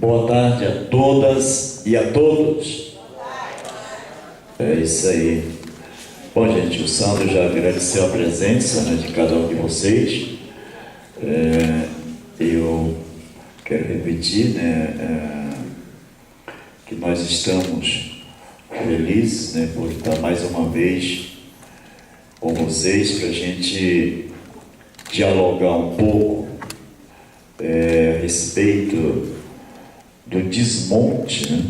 Boa tarde a todas e a todos. É isso aí. Bom, gente, o Sandro já agradeceu a presença, né, de cada um de vocês. Eu quero repetir, né, que nós estamos felizes, né, por estar mais uma vez com vocês para a gente dialogar um pouco a respeito do desmonte, né,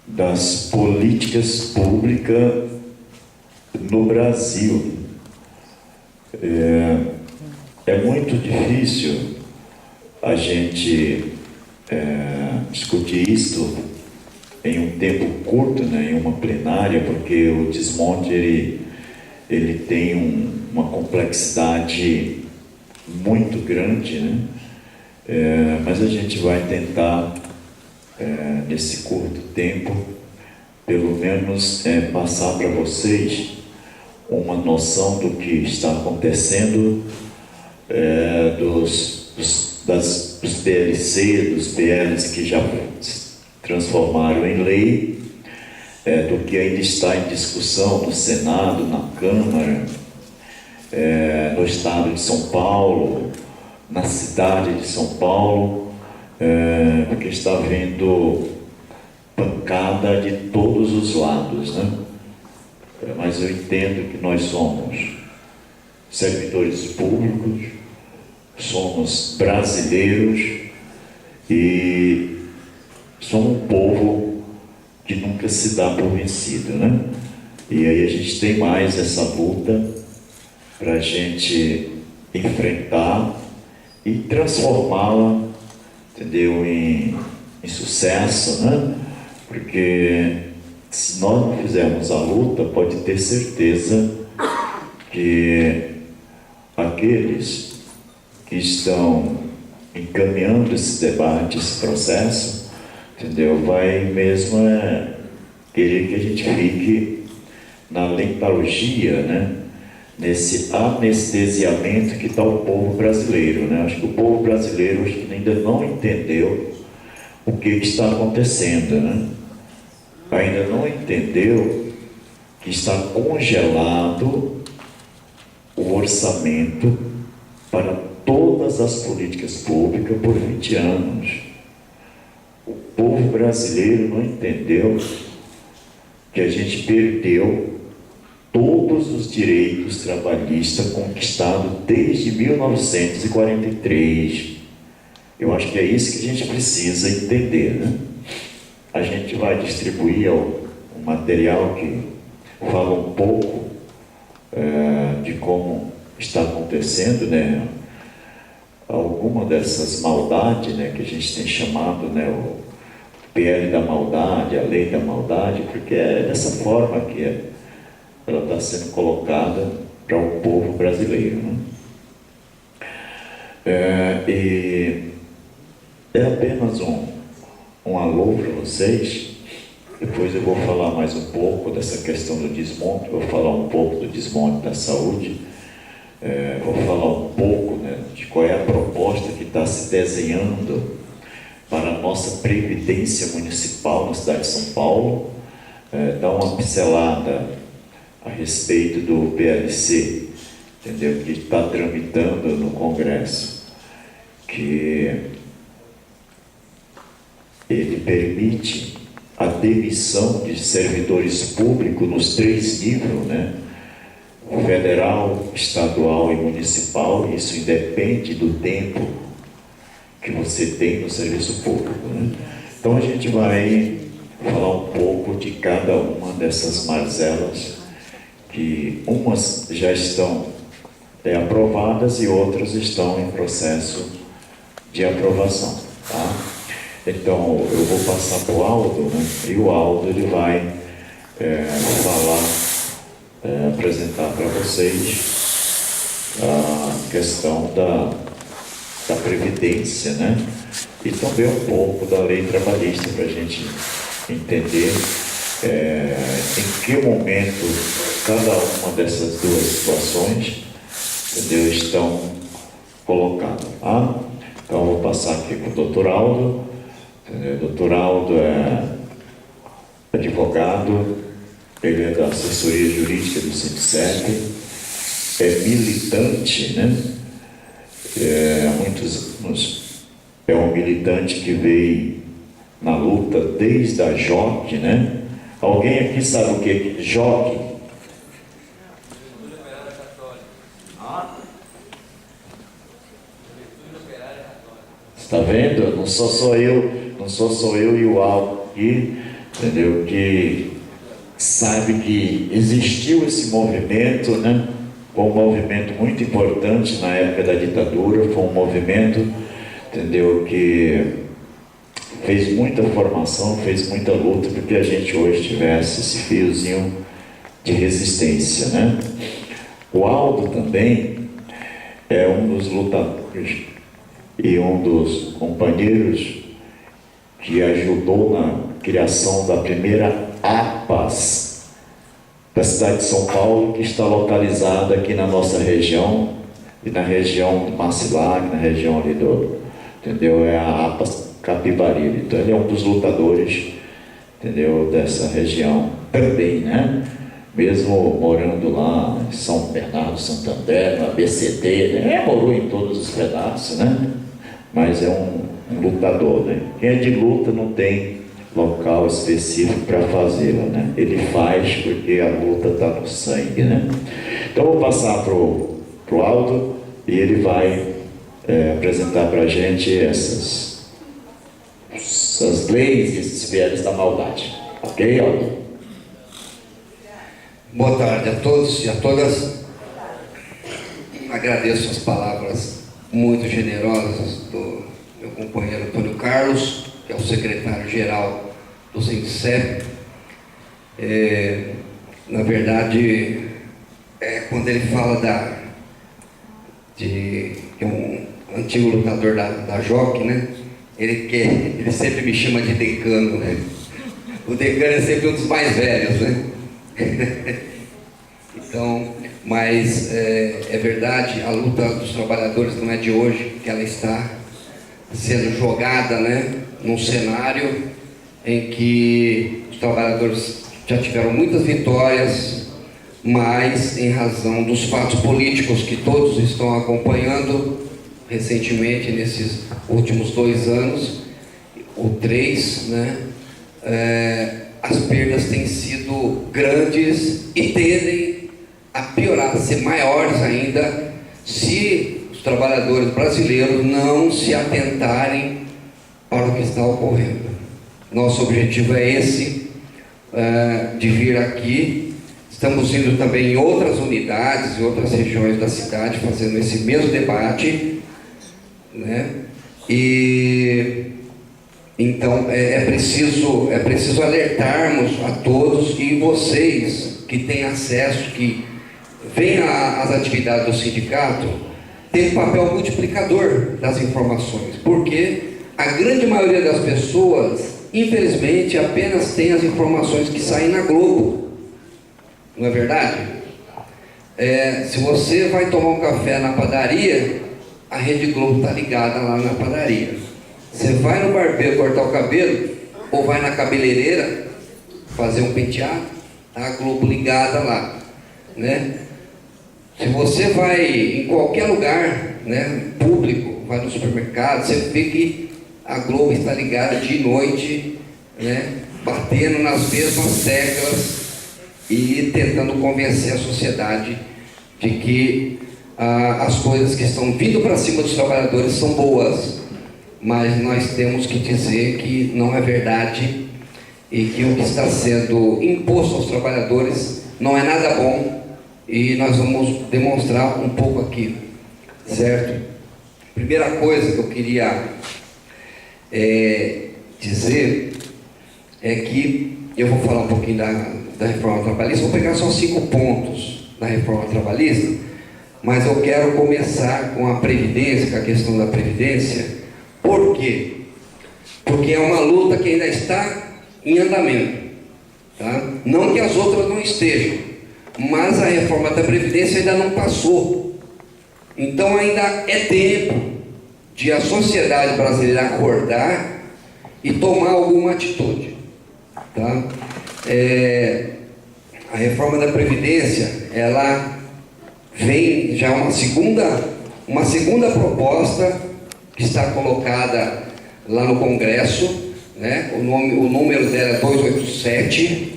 das políticas públicas no Brasil. É muito difícil a gente discutir isso em um tempo curto, né, em uma plenária, porque o desmonte ele tem uma complexidade muito grande, né? Mas a gente vai tentar, nesse curto tempo, pelo menos passar para vocês uma noção do que está acontecendo, dos PLC, dos PLs que já se transformaram em lei, do que ainda está em discussão no Senado, na Câmara, no Estado de São Paulo, na cidade de São Paulo, porque está havendo pancada de todos os lados, né? Mas eu entendo que nós somos servidores públicos, somos brasileiros e somos um povo que nunca se dá por vencido, né? E aí a gente tem mais essa luta para a gente enfrentar e transformá-la, entendeu, em sucesso, né? Porque se nós não fizermos a luta, pode ter certeza que aqueles que estão encaminhando esse debate, esse processo, entendeu, vai mesmo querer que a gente fique na letargia, né? Nesse anestesiamento que está o povo brasileiro, né? Acho que o povo brasileiro ainda não entendeu o que está acontecendo, né? Ainda não entendeu que está congelado o orçamento para todas as políticas públicas por 20 anos. O povo brasileiro não entendeu que a gente perdeu todos os direitos trabalhistas conquistados desde 1943. Eu acho que é isso que a gente precisa entender, né? A gente vai distribuir um material que fala um pouco de como está acontecendo, né, alguma dessas maldades, né, que a gente tem chamado, né, o PL da maldade, a lei da maldade, porque é dessa forma que ela está sendo colocada para o povo brasileiro, né? E é apenas um alô para vocês. Depois eu vou falar mais um pouco dessa questão do desmonte, vou falar um pouco do desmonte da saúde, vou falar um pouco, né, de qual é a proposta que está se desenhando para a nossa previdência municipal na cidade de São Paulo, dar uma pincelada a respeito do PLC, entendeu, que está tramitando no Congresso, que ele permite a demissão de servidores públicos nos 3 níveis, né? Federal, estadual e municipal. Isso independe do tempo que você tem no serviço público, né? Então a gente vai falar um pouco de cada uma dessas mazelas, que umas já estão aprovadas e outras estão em processo de aprovação, tá? Então eu vou passar para o Aldo, né? E o Aldo ele vai apresentar para vocês a questão da Previdência, né? E também um pouco da lei trabalhista, para a gente entender em que momento cada uma dessas duas situações, entendeu, estão colocadas, tá? Então eu vou passar aqui para o Dr. Aldo Dr. Aldo é advogado, ele é da assessoria jurídica do Sindicep, é militante, né? Há muitos anos é um militante que veio na luta desde a JOC, né? Alguém aqui sabe o que é JOC? Está vendo? Não sou só eu e o Aldo aqui, entendeu? Que sabe que existiu esse movimento, né? Foi um movimento muito importante na época da ditadura, foi um movimento, entendeu? Que fez muita formação, fez muita luta para que a gente hoje tivesse esse fiozinho de resistência, né? O Aldo também é um dos lutadores e um dos companheiros que ajudou na criação da primeira APAS da cidade de São Paulo, que está localizada aqui na nossa região e na região de Macilac, na região ali do, entendeu? É a APAS Capivari. Então ele é um dos lutadores, entendeu? Dessa região também, né? Mesmo morando lá em São Bernardo, Santander, no ABCD, né? Morou em todos os pedaços, né? Mas é um lutador, né? Quem é de luta não tem local específico para fazê-la, né? Ele faz porque a luta está no sangue, né? Então vou passar pro Aldo e ele vai apresentar para a gente essas leis e esses viés da maldade. Ok, Aldo? Boa tarde a todos e a todas. Agradeço as palavras muito generosas do meu companheiro Antônio Carlos, que é o secretário-geral do Sindicep. Na verdade, quando ele fala de um antigo lutador da JOC, né? Ele sempre me chama de decano, né? O decano é sempre um dos mais velhos, né? Então, mas é verdade, a luta dos trabalhadores não é de hoje, que ela está sendo jogada, né, num cenário em que os trabalhadores já tiveram muitas vitórias, mas em razão dos fatos políticos que todos estão acompanhando recentemente, nesses últimos 2 anos, ou 3, né, as perdas têm sido grandes e tendem a piorar, a ser maiores ainda, se os trabalhadores brasileiros não se atentarem para o que está ocorrendo. Nosso objetivo é esse, de vir aqui. Estamos indo também em outras unidades, em outras regiões da cidade, fazendo esse mesmo debate, né? E então é preciso alertarmos a todos, e vocês que têm acesso, que veem as atividades do sindicato, tem um papel multiplicador das informações, porque a grande maioria das pessoas, infelizmente, apenas tem as informações que saem na Globo, não é verdade? Se você vai tomar um café na padaria, a Rede Globo está ligada lá na padaria. Você vai no barbeiro cortar o cabelo, ou vai na cabeleireira fazer um penteado, tá a Globo ligada lá, né? Se você vai em qualquer lugar, né, público, vai no supermercado, você vê que a Globo está ligada de noite, né, batendo nas mesmas teclas e tentando convencer a sociedade de que as coisas que estão vindo para cima dos trabalhadores são boas, mas nós temos que dizer que não é verdade, e que o que está sendo imposto aos trabalhadores não é nada bom, e nós vamos demonstrar um pouco aqui, certo? Primeira coisa que eu queria dizer é que eu vou falar um pouquinho da reforma trabalhista. Vou pegar só 5 pontos da reforma trabalhista, mas eu quero começar com a Previdência, com a questão da Previdência. Por quê? Porque é uma luta que ainda está em andamento, tá? Não que as outras não estejam, mas a reforma da Previdência ainda não passou. Então ainda é tempo de a sociedade brasileira acordar e tomar alguma atitude. Tá? A reforma da Previdência, ela vem já uma segunda proposta que está colocada lá no Congresso, né? O número dela é 287,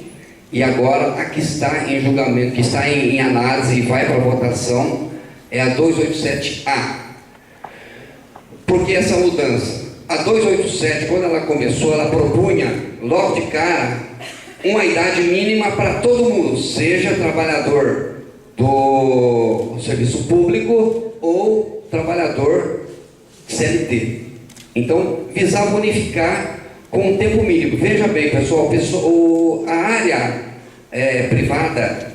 e agora a que está em julgamento, que está em análise e vai para votação, é a 287A. Por que essa mudança? A 287, quando ela começou, ela propunha, logo de cara, uma idade mínima para todo mundo, seja trabalhador do serviço público ou trabalhador CLT. Então, visava unificar com um tempo mínimo. Veja bem, pessoal, a área privada,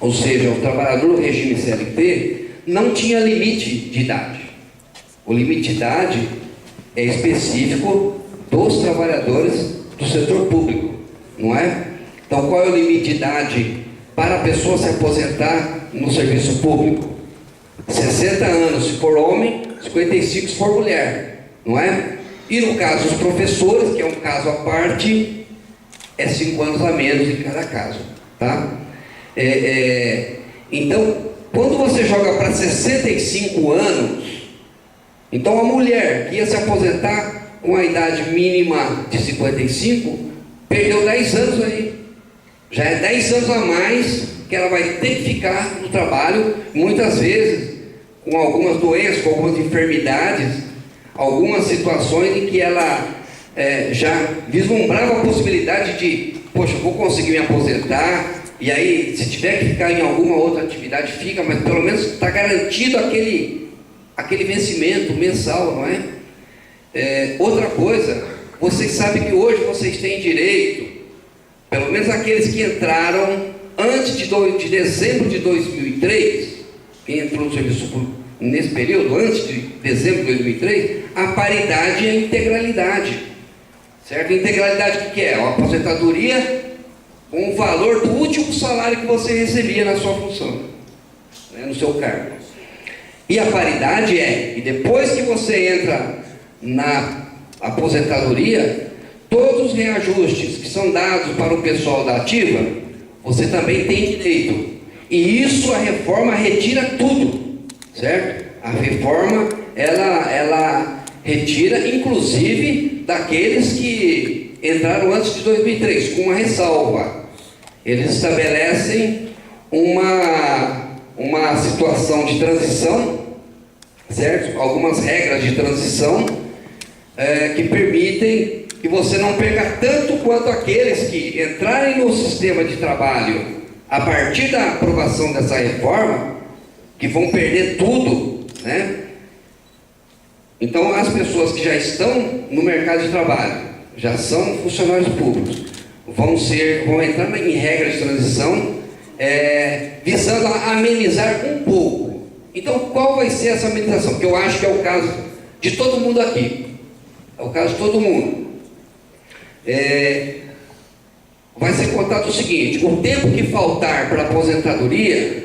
ou seja, o trabalhador do regime CLT, não tinha limite de idade. O limite de idade é específico dos trabalhadores do setor público, não é? Então, qual é o limite de idade para a pessoa se aposentar no serviço público? 60 anos se for homem, 55 se for mulher, não é? E no caso dos professores, que é um caso à parte, é 5 anos a menos em cada caso, tá? Então, quando você joga para 65 anos, então a mulher que ia se aposentar com a idade mínima de 55, perdeu 10 anos aí. Já é 10 anos a mais que ela vai ter que ficar no trabalho, muitas vezes com algumas doenças, com algumas enfermidades, algumas situações em que ela já vislumbrava a possibilidade de, poxa, eu vou conseguir me aposentar, e aí, se tiver que ficar em alguma outra atividade, fica, mas pelo menos está garantido aquele vencimento mensal, não é? Outra coisa, vocês sabem que hoje vocês têm direito, pelo menos aqueles que entraram antes de dezembro de 2003, quem entrou no serviço público nesse período, antes de dezembro de 2003, a paridade e a integralidade, certo? A integralidade o que é? A aposentadoria com o valor do último salário que você recebia na sua função, né, no seu cargo. E a paridade e depois que você entra na aposentadoria, todos os reajustes que são dados para o pessoal da ativa, você também tem direito. E isso a reforma retira tudo, certo? A reforma, ela retira, inclusive, daqueles que entraram antes de 2003, com uma ressalva. Eles estabelecem uma situação de transição, certo? Algumas regras de transição que permitem que você não perca tanto quanto aqueles que entrarem no sistema de trabalho a partir da aprovação dessa reforma, que vão perder tudo, né? Então, as pessoas que já estão no mercado de trabalho, já são funcionários públicos, vão entrar em regras de transição, visando amenizar um pouco. Então, qual vai ser essa amenização? Porque eu acho que é o caso de todo mundo aqui. É o caso de todo mundo. Vai ser contado o seguinte: o tempo que faltar para a aposentadoria,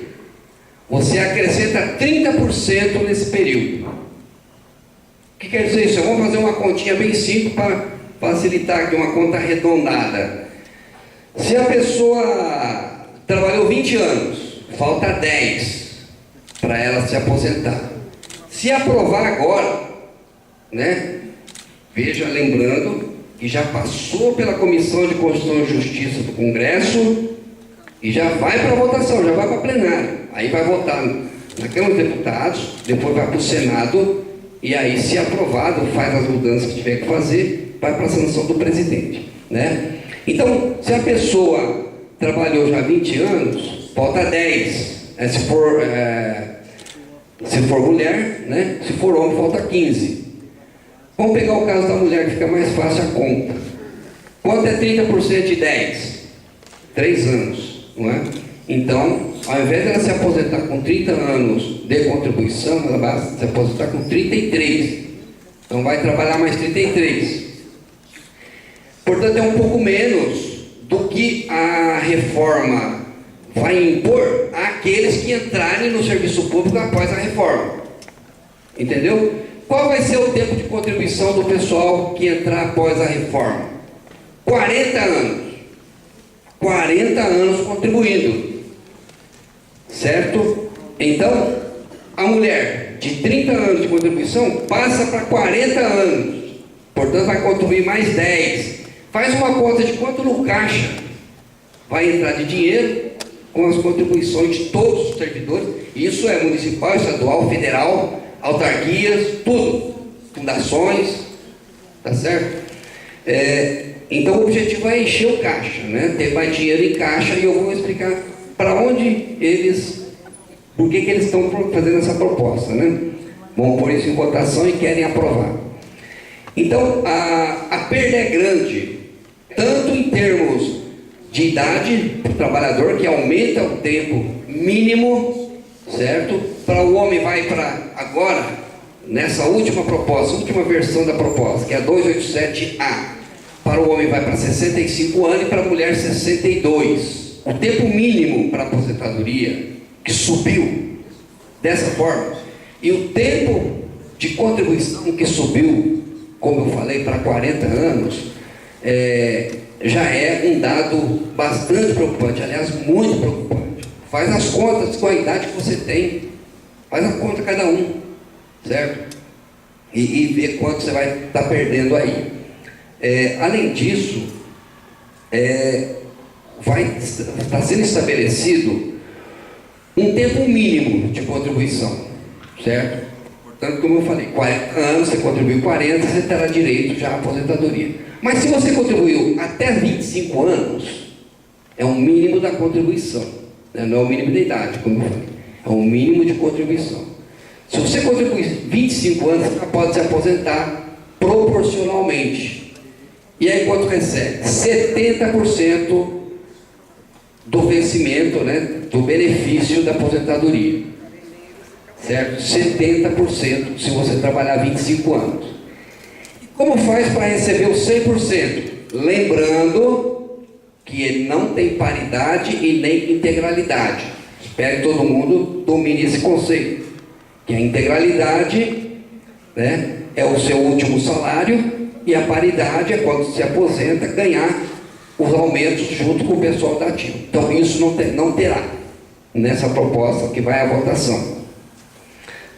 você acrescenta 30% nesse período. O que quer dizer isso? Eu vou fazer uma continha bem simples para facilitar aqui, uma conta arredondada. Se a pessoa trabalhou 20 anos, falta 10 para ela se aposentar. Se aprovar agora, né? Veja, lembrando que já passou pela Comissão de Constituição e Justiça do Congresso e já vai para a votação, já vai para a plenária. Aí vai votar na Câmara dos Deputados, depois vai para o Senado, e aí, se aprovado, faz as mudanças que tiver que fazer, vai para a sanção do presidente, né? Então, se a pessoa trabalhou já 20 anos, falta 10. Se for mulher, né? Se for homem, falta 15. Vamos pegar o caso da mulher, que fica mais fácil a conta. Quanto é 30% de 10? 3 anos, não é? Então, ao invés de ela se aposentar com 30 anos de contribuição, ela vai se aposentar com 33. Então, vai trabalhar mais 33. Portanto, é um pouco menos do que a reforma vai impor àqueles que entrarem no serviço público após a reforma. Entendeu? Qual vai ser o tempo de contribuição do pessoal que entrar após a reforma? 40 anos. 40 anos contribuindo. Certo? Então, a mulher de 30 anos de contribuição passa para 40 anos. Portanto, vai contribuir mais 10. Faz uma conta de quanto no caixa vai entrar de dinheiro com as contribuições de todos os servidores. Isso é municipal, estadual, federal, autarquias, tudo. Fundações, tá certo? Então o objetivo é encher o caixa, né? Ter mais dinheiro em caixa, e eu vou explicar para onde eles, por que eles estão fazendo essa proposta, né? Vão pôr isso em votação e querem aprovar. Então a perda é grande, tanto em termos de idade para o trabalhador, que aumenta o tempo mínimo, certo? Para o homem vai para agora, nessa última proposta, última versão da proposta, que é a 287A, para o homem vai para 65 anos e para a mulher 62. O tempo mínimo para a aposentadoria, que subiu dessa forma, e o tempo de contribuição que subiu, como eu falei, para 40 anos, já é um dado bastante preocupante, aliás, muito preocupante. Faz as contas com a idade que você tem, faz a conta cada um, certo? E vê quanto você vai estar perdendo aí. Além disso, vai estar sendo estabelecido um tempo mínimo de contribuição, certo? Portanto, como eu falei, 40 anos, você contribuiu 40, você terá direito já à aposentadoria. Mas se você contribuiu até 25 anos, é o mínimo da contribuição, né? Não é o mínimo da idade, como eu falei, é o mínimo de contribuição. Se você contribuir 25 anos, você pode se aposentar proporcionalmente. E aí quanto recebe? 70% do vencimento, né, do benefício da aposentadoria. Certo? 70% se você trabalhar 25 anos. Como faz para receber os 100%? Lembrando que ele não tem paridade e nem integralidade. Espero que todo mundo domine esse conceito. Que a integralidade, né, é o seu último salário, e a paridade é quando se aposenta ganhar os aumentos junto com o pessoal da ativa. Então isso não terá nessa proposta que vai à votação.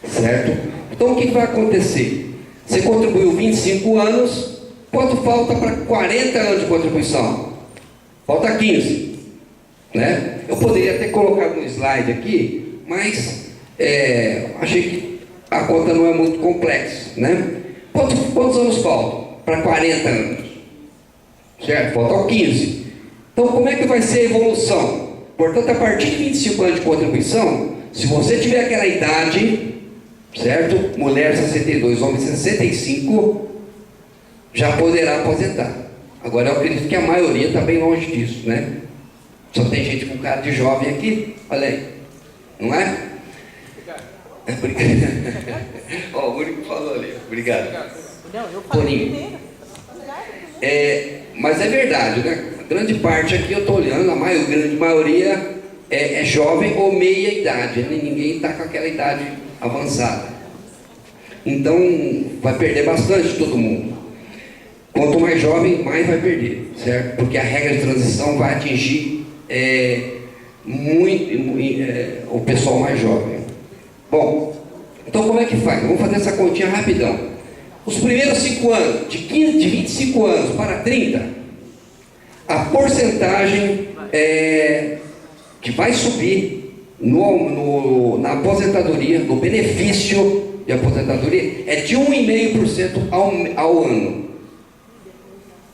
Certo? Então o que vai acontecer? Você contribuiu 25 anos, quanto falta para 40 anos de contribuição? Falta 15. Né? Eu poderia ter colocado no slide aqui, mas achei que a conta não é muito complexa. Né? Quantos anos faltam para 40 anos? Certo? Faltam 15. Então como é que vai ser a evolução? Portanto, a partir de 25 anos de contribuição, se você tiver aquela idade, certo? Mulher 62, homem 65, já poderá aposentar. Agora eu acredito que a maioria está bem longe disso, né? Só tem gente com cara de jovem aqui, olha aí, não é? Obrigado. Ó, o único que falou ali, obrigado. Toninho. Mas é verdade, né? A grande parte aqui eu estou olhando, a grande maioria é jovem ou meia idade, né? Ninguém está com aquela idade avançada. Então vai perder bastante todo mundo. Quanto mais jovem, mais vai perder, certo? Porque a regra de transição vai atingir o pessoal mais jovem. Bom, então como é que faz? Vamos fazer essa continha rapidão. Os primeiros 5 anos, de 25 anos para 30, a porcentagem que vai subir na aposentadoria, no benefício de aposentadoria, é de 1,5% ao ano.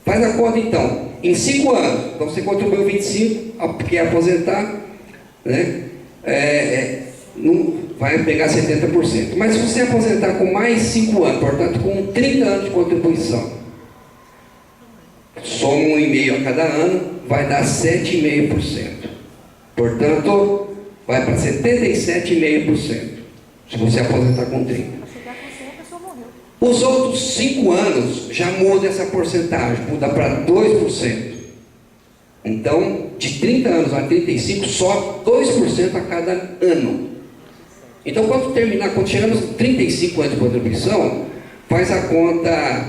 Faz a conta então, em 5 anos, então você contribuiu 25, porque aposentar, né, vai pegar 70%. Mas se você aposentar com mais 5 anos, portanto com 30 anos de contribuição, soma 1,5% a cada ano, vai dar 7,5%. Portanto, vai para 77,5%, se você aposentar com 30. Os outros 5 anos já muda essa porcentagem, muda para 2%. Então, de 30 anos a 35, só 2% a cada ano. Então, quando chegar nos 35 anos de contribuição, faz a conta,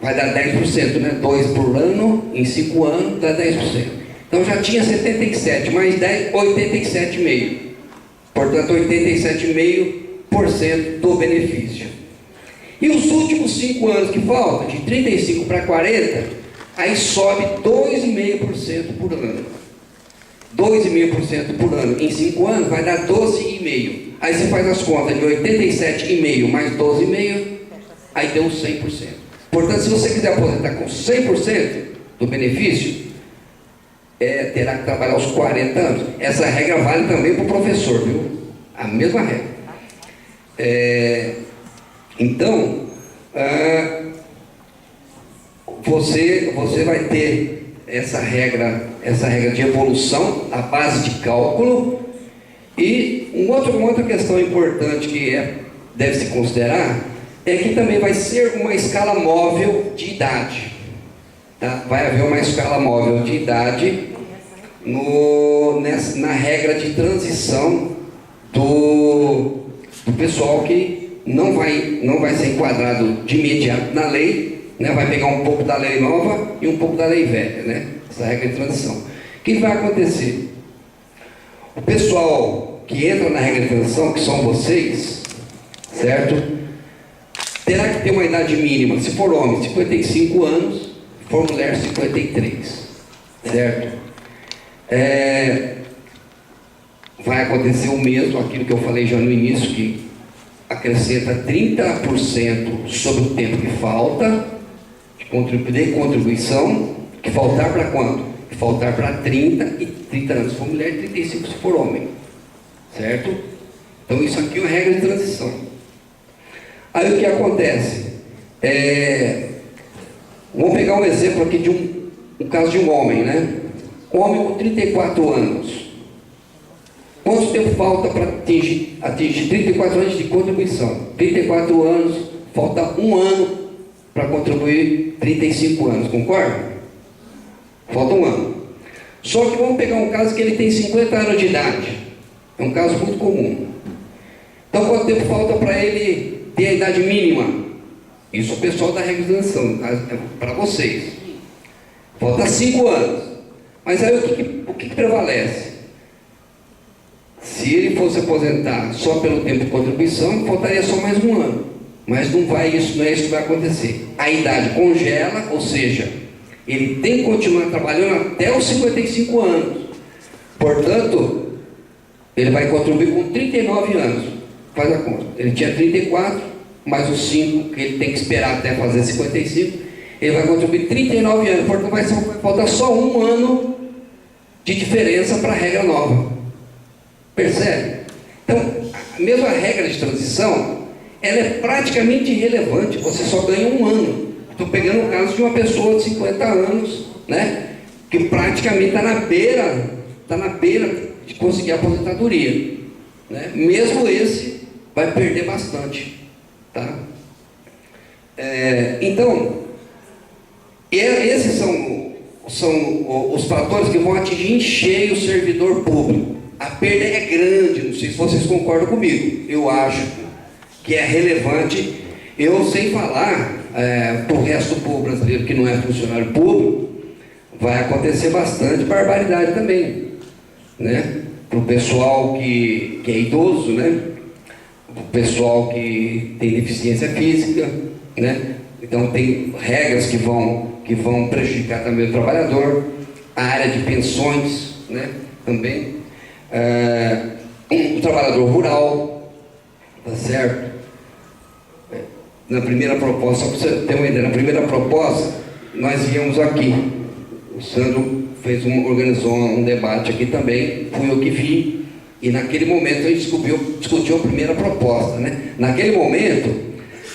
vai dar 10%, né? 2 por ano, em 5 anos dá 10%. Então já tinha 77, mais 10, 87,5%. Portanto, 87,5% do benefício. E os últimos 5 anos que faltam, de 35 para 40, aí sobe 2,5% por ano. 2,5% por ano em 5 anos vai dar 12,5%. Aí você faz as contas de 87,5% mais 12,5%, aí deu 100%. Portanto, se você quiser aposentar com 100% do benefício, terá que trabalhar aos 40 anos. Essa regra vale também para o professor, viu? A mesma regra. Então, você vai ter essa regra de evolução, a base de cálculo, e uma outra questão importante que deve se considerar é que também vai ser uma escala móvel de idade. Tá? Vai haver uma escala móvel de idade na regra de transição do pessoal que não vai ser enquadrado de imediato na lei, né? Vai pegar um pouco da lei nova e um pouco da lei velha, né? Essa regra de transição. O que vai acontecer? O pessoal que entra na regra de transição, que são vocês, certo? Terá que ter uma idade mínima, se for homem, 55 anos, se for mulher, 53, certo? Vai acontecer o mesmo, aquilo que eu falei já no início, que acrescenta 30% sobre o tempo que falta de contribuição, que faltar para quanto? Que faltar para 30 anos, se for mulher, 35 se for homem, certo? Então isso aqui é uma regra de transição. Aí o que acontece? Vamos pegar um exemplo aqui de um caso de um homem, né? Um homem com 34 anos. Quanto tempo falta para atingir 34 anos de contribuição? 34 anos, falta 1 ano para contribuir 35 anos, concorda? Falta 1 ano. Só que vamos pegar um caso que ele tem 50 anos de idade. É um caso muito comum. Então quanto tempo falta para ele ter a idade mínima? Isso o pessoal da regra de transição, no caso, é para vocês. Falta 5 anos. Mas aí o que prevalece? Se ele fosse aposentar só pelo tempo de contribuição, faltaria só mais 1 ano. Mas não é isso que vai acontecer. A idade congela, ou seja, ele tem que continuar trabalhando até os 55 anos. Portanto, ele vai contribuir com 39 anos. Faz a conta. Ele tinha 34, mais os 5 que ele tem que esperar até fazer 55. Ele vai contribuir 39 anos. Portanto, vai faltar só 1 ano de diferença para a regra nova. Percebe? Então, a mesma regra de transição, ela é praticamente irrelevante. Você só ganha 1 ano. Estou pegando o caso de uma pessoa de 50 anos, né? Que praticamente está na beira de conseguir a aposentadoria, né? Mesmo esse vai perder bastante, tá? Então, esses são os fatores que vão atingir em cheio o servidor público. A perda é grande, não sei se vocês concordam comigo. Eu acho que é relevante. Eu sei falar para o resto do povo brasileiro que não é funcionário público, vai acontecer bastante barbaridade também, né? Para o pessoal que é idoso, né? Para o pessoal que tem deficiência física, né? Então tem regras que vão prejudicar também o trabalhador. A área de pensões, né? Também. O trabalhador rural, tá certo? Na primeira proposta, só para você ter uma ideia, na primeira proposta, nós viemos aqui. O Sandro organizou um debate aqui também, fui eu que vi, e naquele momento a gente discutiu a primeira proposta, né? Naquele momento,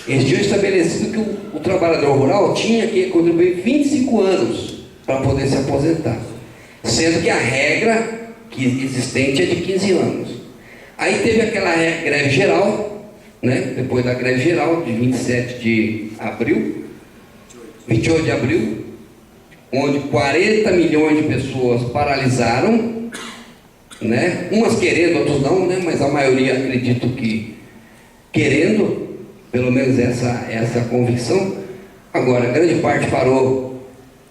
eles tinham estabelecido que o trabalhador rural tinha que contribuir 25 anos para poder se aposentar, sendo que a regra existente é de 15 anos. Aí teve aquela greve geral, né? Depois da greve geral de 28 de abril, onde 40 milhões de pessoas paralisaram, né? Umas querendo, outros não, né? Mas a maioria acredito que querendo, pelo menos essa convicção. Agora, grande parte parou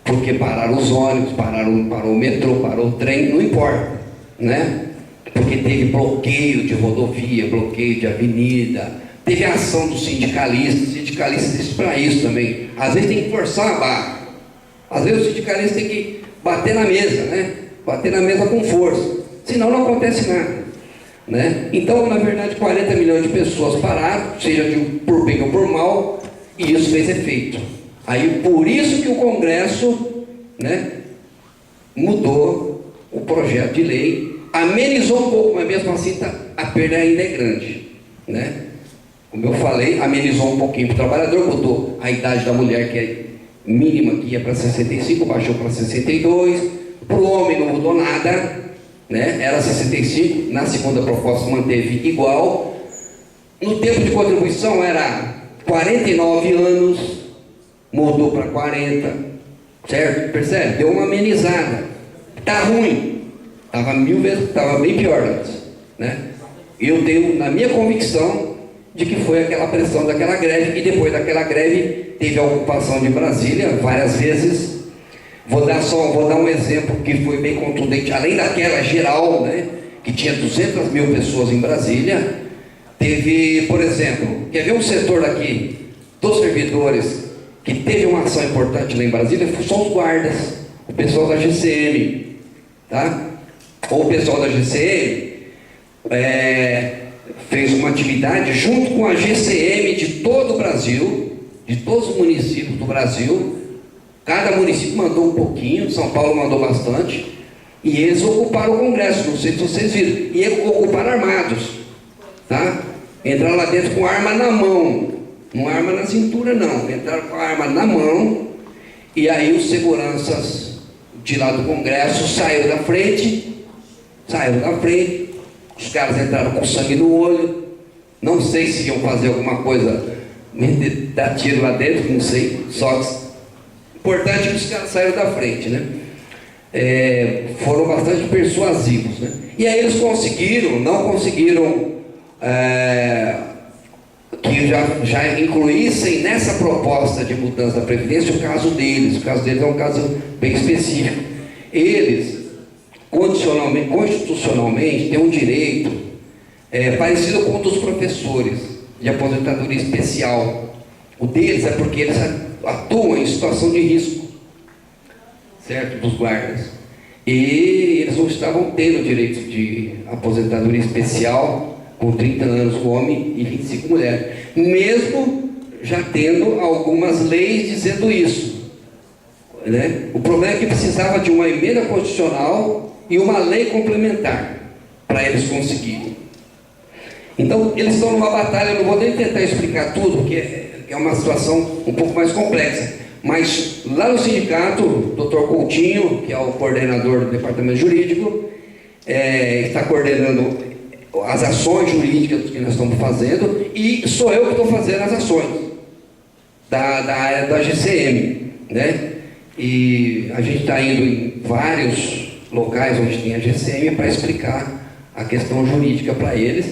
porque pararam os ônibus, parou o metrô, parou o trem, não importa, né? Porque teve bloqueio de rodovia, bloqueio de avenida, teve a ação dos sindicalistas existem para isso também. Às vezes tem que forçar a barra, às vezes o sindicalista tem que bater na mesa, né? Bater na mesa com força, senão não acontece nada, né? Então, na verdade, 40 milhões de pessoas pararam, seja por bem ou por mal, e isso fez efeito. Aí, por isso que o Congresso, né, mudou o projeto de lei, amenizou um pouco, mas mesmo assim a perda ainda é grande, né? Como eu falei, amenizou um pouquinho para o trabalhador, mudou a idade da mulher, que é mínima, que ia para 65, baixou para 62, para o homem não mudou nada, né? Era 65, na segunda proposta manteve igual, no tempo de contribuição era 49 anos, mudou para 40, certo? Percebe? Deu uma amenizada. Tá ruim, estava bem pior antes, né? Eu tenho, na minha convicção, de que foi aquela pressão daquela greve, e depois daquela greve teve a ocupação de Brasília várias vezes. Vou dar um exemplo que foi bem contundente, além daquela geral, né, que tinha 200 mil pessoas em Brasília. Teve, por exemplo, quer ver um setor daqui dos servidores que teve uma ação importante lá em Brasília? São os guardas, o pessoal da GCM, tá? Ou o pessoal da GCM fez uma atividade junto com a GCM de todo o Brasil, de todos os municípios do Brasil. Cada município mandou um pouquinho, São Paulo mandou bastante, e eles ocuparam o Congresso, não sei se vocês viram, e ocuparam armados, tá? Entraram lá dentro com arma na mão, não arma na cintura não, entraram com a arma na mão, e aí os seguranças de lá do Congresso saíram da frente, os caras entraram com sangue no olho, não sei se iam fazer alguma coisa, dar tiro lá dentro, não sei, só que importante que os caras saíram da frente, né? Foram bastante persuasivos, né? E aí eles não conseguiram que já incluíssem nessa proposta de mudança da Previdência o caso deles. O caso deles é um caso bem específico. Eles, constitucionalmente, têm um direito parecido com o dos professores de aposentadoria especial. O deles é porque eles atuam em situação de risco, certo? Dos guardas. E eles não estavam tendo direito de aposentadoria especial com 30 anos o homem e 25 mulheres, mesmo já tendo algumas leis dizendo isso, né? O problema é que precisava de uma emenda constitucional e uma lei complementar para eles conseguirem. Então eles estão numa batalha. Eu não vou nem tentar explicar tudo, porque é uma situação um pouco mais complexa, mas lá no sindicato, o Dr. Coutinho, que é o coordenador do departamento jurídico, está coordenando as ações jurídicas que nós estamos fazendo, e sou eu que estou fazendo as ações da área da GCM, né? E a gente está indo em vários locais onde tem a GCM para explicar a questão jurídica para eles.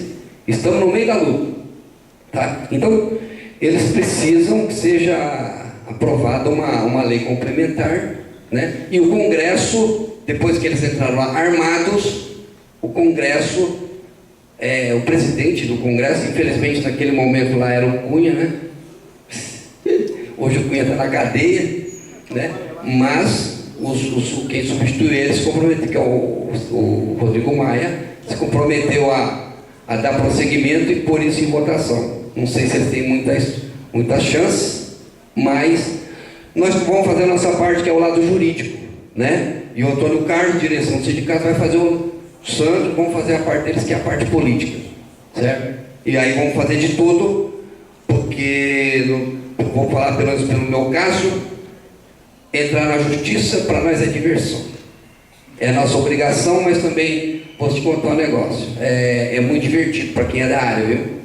Estamos no meio da luta, tá? Então eles precisam que seja aprovada uma lei complementar, né? E o Congresso, depois que eles entraram lá armados, o Congresso, o presidente do Congresso, infelizmente naquele momento lá era o Cunha, né? Hoje o Cunha está na cadeia, né? Mas quem substituiu ele se comprometeu, que é o Rodrigo Maia, se comprometeu a dar prosseguimento e pôr isso em votação. Não sei se ele tem muitas chances, mas nós vamos fazer a nossa parte, que é o lado jurídico, né? E o Antônio Carlos, direção do sindicato, vai fazer o Sandro, vamos fazer a parte deles, que é a parte política, certo? E aí vamos fazer de tudo, porque, vou falar pelo menos pelo meu caso, entrar na justiça para nós é diversão. É a nossa obrigação, mas também posso te contar um negócio. É muito divertido para quem é da área, viu?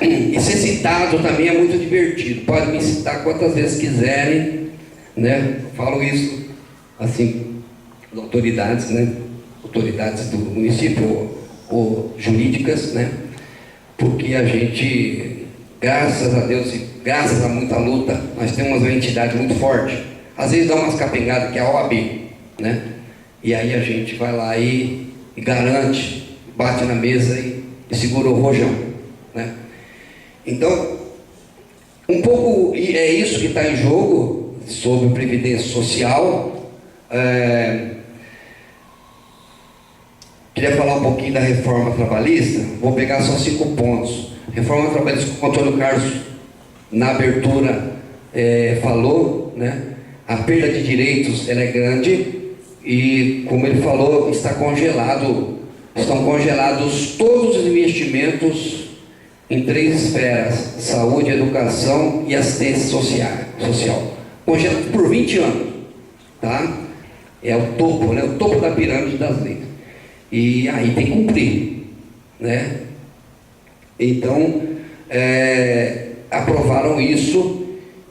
E ser citado também é muito divertido. Pode me citar quantas vezes quiserem, né? Falo isso assim, as autoridades, né? Autoridades do município ou jurídicas, né? porque a gente, graças a Deus e graças a muita luta, nós temos uma entidade muito forte. Às vezes dá umas capengadas, que é a OAB, né? E aí a gente vai lá e garante, bate na mesa e segura o rojão, né? Então, um pouco é isso que está em jogo sobre previdência social. Queria falar um pouquinho da reforma trabalhista. Vou pegar só 5 pontos. Reforma trabalhista, como o Antônio Carlos na abertura falou, né? A perda de direitos ela é grande e, como ele falou, estão congelados todos os investimentos em 3 esferas: saúde, educação e assistência social. Congelado por 20 anos, tá? É o topo, né? O topo da pirâmide das leis. E aí tem que cumprir, né? Então, aprovaram isso.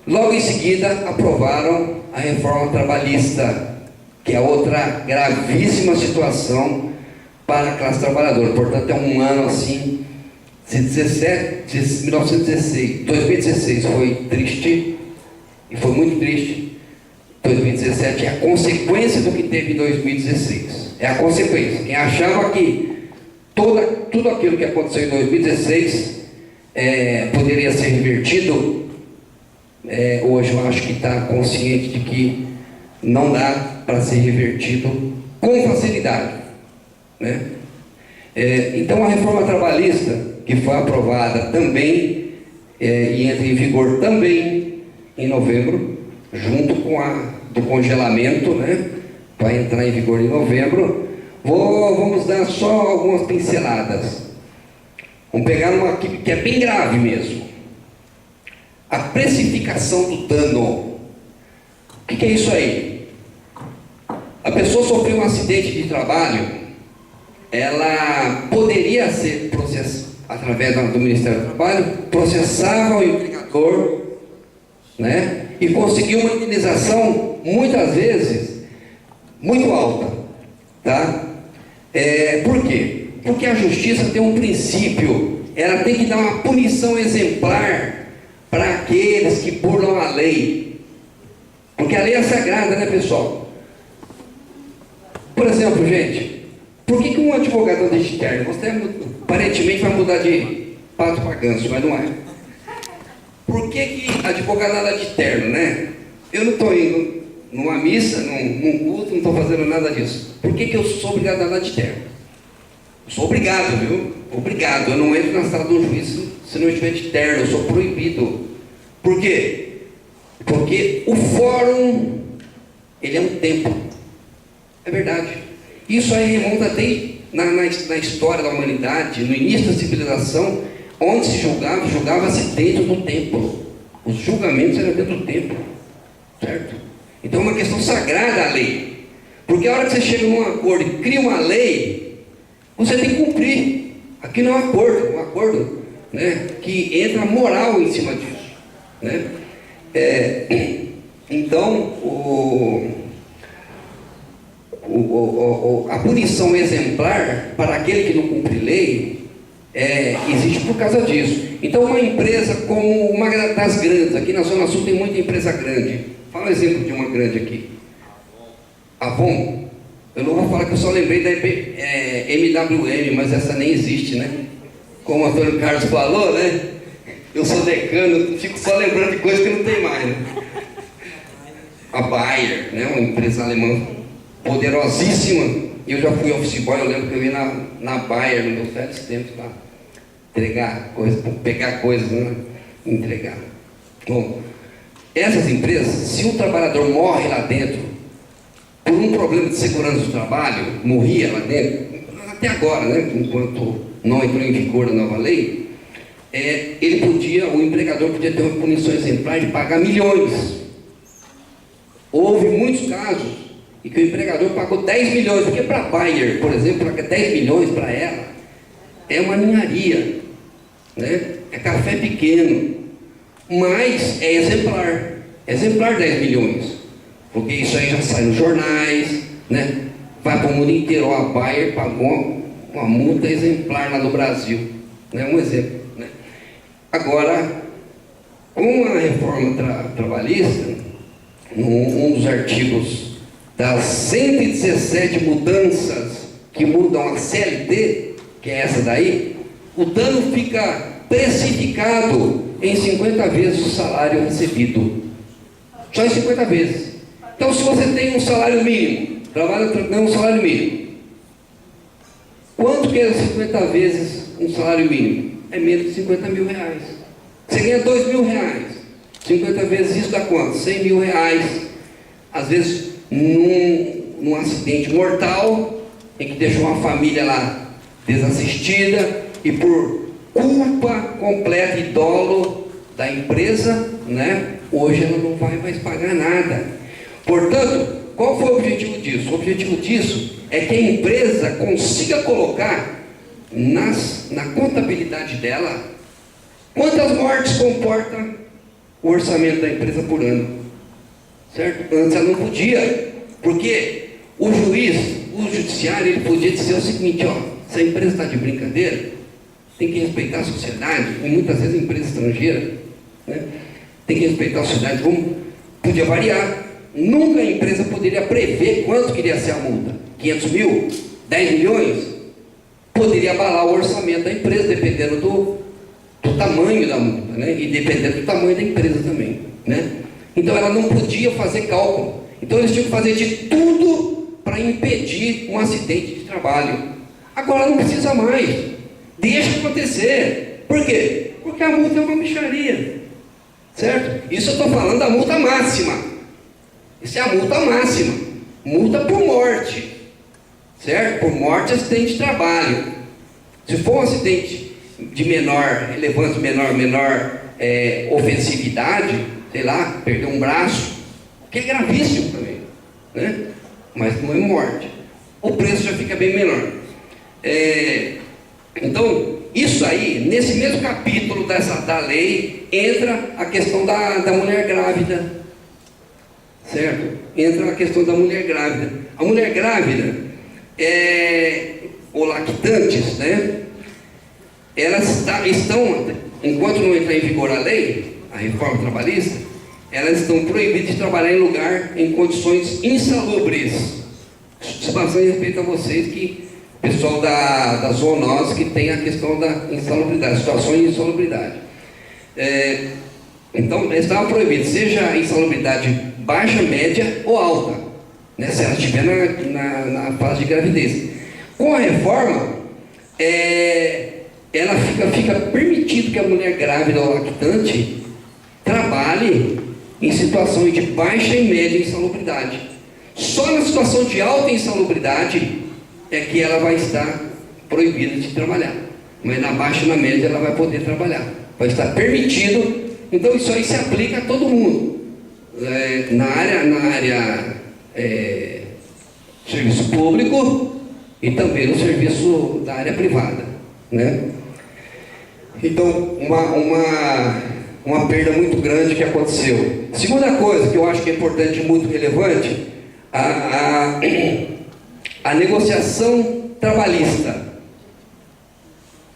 Logo em seguida, aprovaram a reforma trabalhista, que é outra gravíssima situação para a classe trabalhadora. Portanto, é um ano assim, 2016 foi triste, e foi muito triste. 2017 é a consequência do que teve em 2016. É a consequência. Quem achava que tudo aquilo que aconteceu em 2016 poderia ser revertido, hoje eu acho que está consciente de que não dá para ser revertido com facilidade, né? Então a reforma trabalhista, que foi aprovada também e entra em vigor também em novembro, junto com a do congelamento, né? Vai entrar em vigor em novembro. Vamos dar só algumas pinceladas. Vamos pegar uma aqui que é bem grave mesmo. A precificação do dano. O que é isso aí? A pessoa sofreu um acidente de trabalho, ela poderia ser processada através do Ministério do Trabalho, processava o empregador, né? E conseguiu uma indenização, muitas vezes, muito alta, tá? Por quê? Porque a justiça tem um princípio, ela tem que dar uma punição exemplar para aqueles que burlam a lei, porque a lei é sagrada, né, pessoal? Por exemplo, gente, por que um advogado anda de terno? Você aparentemente vai mudar de pato para ganso, mas não é. Por que advogado anda de terno, né? Eu não estou indo numa missa, num culto, não estou fazendo nada disso. Por que eu sou obrigado a andar de terno? Eu sou obrigado, viu? Obrigado. Eu não entro na sala do juiz se não estiver de terno, eu sou proibido. Por quê? Porque o fórum, ele é um templo. É verdade. Isso aí remonta desde na história da humanidade, no início da civilização, onde se julgava-se dentro do templo. Os julgamentos eram dentro do templo, certo? Então é uma questão sagrada a lei, porque a hora que você chega num acordo e cria uma lei, você tem que cumprir. Aqui não é um acordo, né, que entra a moral em cima disso, né? Então a punição exemplar para aquele que não cumpre lei existe por causa disso. Então uma empresa como uma das grandes, aqui na Zona Sul tem muita empresa grande. Fala um exemplo de uma grande aqui. Avon. Eu não vou falar que eu só lembrei da MWM, mas essa nem existe, né? Como o Antônio Carlos falou, né? Eu sou decano, fico só lembrando de coisas que não tem mais, né? A Bayer, né? Uma empresa alemã poderosíssima. Eu já fui office boy, eu lembro que eu ia na Bayer, nos meus velhos tempos, para entregar coisas, pegar coisas, né? Entregar. Bom, essas empresas, se um trabalhador morre lá dentro, por um problema de segurança do trabalho, morria lá dentro, até agora, né? Enquanto não entrou em vigor a nova lei, o empregador podia ter uma punição exemplar de pagar milhões. Houve muitos casos em que o empregador pagou 10 milhões, porque para a Bayer, por exemplo, 10 milhões para ela é uma ninharia, né? É café pequeno, mas é exemplar 10 milhões, porque isso aí já sai nos jornais, né? Vai para o mundo inteiro. A Bayer pagou uma multa exemplar lá no Brasil, né? Um exemplo, né? Agora, com a reforma trabalhista, um dos artigos das 117 mudanças que mudam a CLT, que é essa daí, o dano fica precificado em 50 vezes o salário recebido. Só em 50 vezes. Então, se você tem um salário mínimo, trabalha ganhando um salário mínimo, quanto que é 50 vezes um salário mínimo? É menos de 50 mil reais. Você ganha 2 mil reais. 50 vezes isso dá quanto? 100 mil reais. Às vezes, num acidente mortal, em que deixou uma família lá desassistida, e por culpa completa e dolo da empresa, né? Hoje ela não vai mais pagar nada. Portanto, qual foi o objetivo disso? O objetivo disso é que a empresa consiga colocar na contabilidade dela quantas mortes comporta o orçamento da empresa por ano. Certo? Antes ela não podia, porque o juiz, o judiciário, ele podia dizer o seguinte: ó, se a empresa está de brincadeira, tem que respeitar a sociedade, e muitas vezes a empresa estrangeira, né? Tem que respeitar a sociedade, podia variar. Nunca a empresa poderia prever quanto queria ser a multa. 500 mil? 10 milhões? Poderia abalar o orçamento da empresa, dependendo do tamanho da multa, né? E dependendo do tamanho da empresa também, né? Então ela não podia fazer cálculo. Então eles tinham que fazer de tudo para impedir um acidente de trabalho. Agora não precisa mais. Deixa acontecer. Por quê? Porque a multa é uma mixaria. Certo? Isso eu estou falando da multa máxima. Isso é a multa máxima. Multa por morte. Certo? Por morte, acidente de trabalho. Se for um acidente de menor relevância, menor ofensividade, sei lá, perder um braço, que é gravíssimo também, né? Mas não é morte. O preço já fica bem menor. Então, isso aí, nesse mesmo capítulo da lei, entra a questão da mulher grávida. Certo? Entra a questão da mulher grávida. A mulher grávida, ou lactantes, né? Elas estão, enquanto não entrar em vigor a lei, a reforma trabalhista, elas estão proibidas de trabalhar em lugar em condições insalubres. Situação em respeito a vocês, que o pessoal da zoonose, que tem a questão da insalubridade, situações de insalubridade. Então, eles estavam proibidos, seja insalubridade baixa, média ou alta, né, se ela estiver na fase de gravidez. Com a reforma, ela fica permitido que a mulher grávida ou lactante trabalhe em situações de baixa e média insalubridade. Só na situação de alta insalubridade é que ela vai estar proibida de trabalhar. Mas na baixa e na média ela vai poder trabalhar. Vai estar permitido. Então isso aí se aplica a todo mundo. Na área serviço público e também no serviço da área privada, né? Então, uma perda muito grande que aconteceu. Segunda coisa que eu acho que é importante e muito relevante, a negociação trabalhista.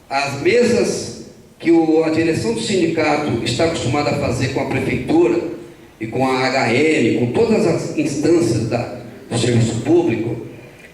As mesas que a direção do sindicato está acostumada a fazer com a prefeitura e com a HM, com todas as instâncias do serviço público,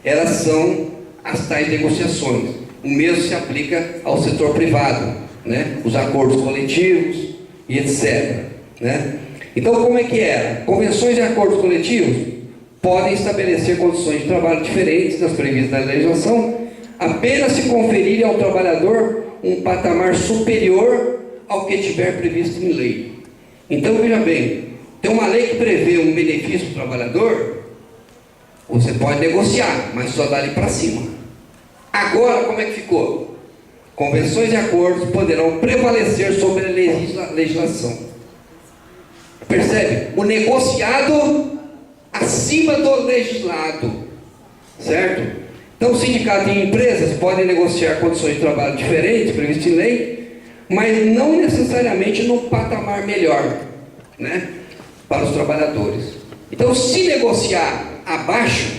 elas são as tais negociações. O mesmo se aplica ao setor privado, né? Os acordos coletivos e etc. Né? Então, como é que era? Convenções e acordos coletivos podem estabelecer condições de trabalho diferentes das previstas na legislação, apenas se conferirem ao trabalhador um patamar superior ao que tiver previsto em lei. Então, veja bem, tem uma lei que prevê um benefício para o trabalhador, você pode negociar, mas só dá ali para cima. Agora, como é que ficou? Convenções e acordos poderão prevalecer sobre a legislação. Percebe? O negociado acima do legislado. Certo? Então, o sindicato e empresas podem negociar condições de trabalho diferentes, previstas em lei, mas não necessariamente num patamar melhor, né, para os trabalhadores. Então, se negociar abaixo,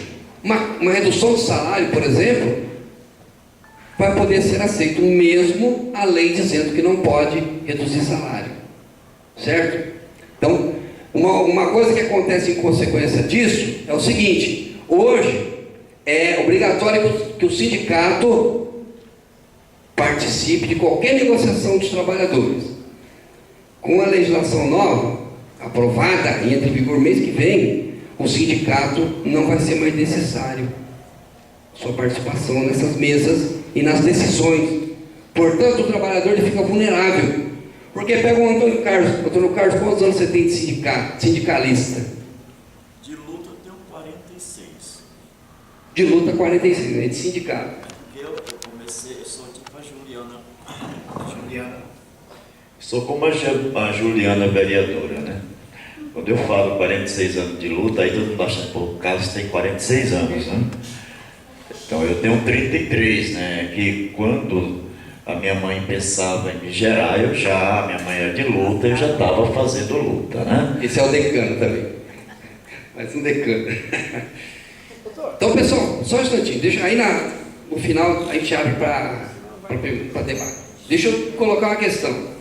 uma redução de salário, por exemplo, vai poder ser aceito, mesmo a lei dizendo que não pode reduzir salário, certo? Então, uma coisa que acontece em consequência disso é o seguinte: hoje é obrigatório que o sindicato participe de qualquer negociação dos trabalhadores. Com a legislação nova, aprovada e entra em vigor mês que vem, o sindicato não vai ser mais necessário sua participação nessas mesas e nas decisões. Portanto, o trabalhador ele fica vulnerável. Porque pega o Antônio Carlos. Antônio Carlos, quantos anos você tem de sindicalista? De luta eu tenho 46. De luta 46, né? De sindicato. Porque eu comecei, eu sou tipo a Juliana. Sou como a Juliana vereadora, né? Quando eu falo 46 anos de luta, aí todo mundo acha que o Carlos tem 46 anos, né? Então eu tenho 33, né? Que quando a minha mãe pensava em me gerar, a minha mãe era de luta, eu já estava fazendo luta, né? Esse é o decano também. Mais um decano. Então, pessoal, só um instantinho. Deixa aí no final a gente abre para debate. Deixa eu colocar uma questão.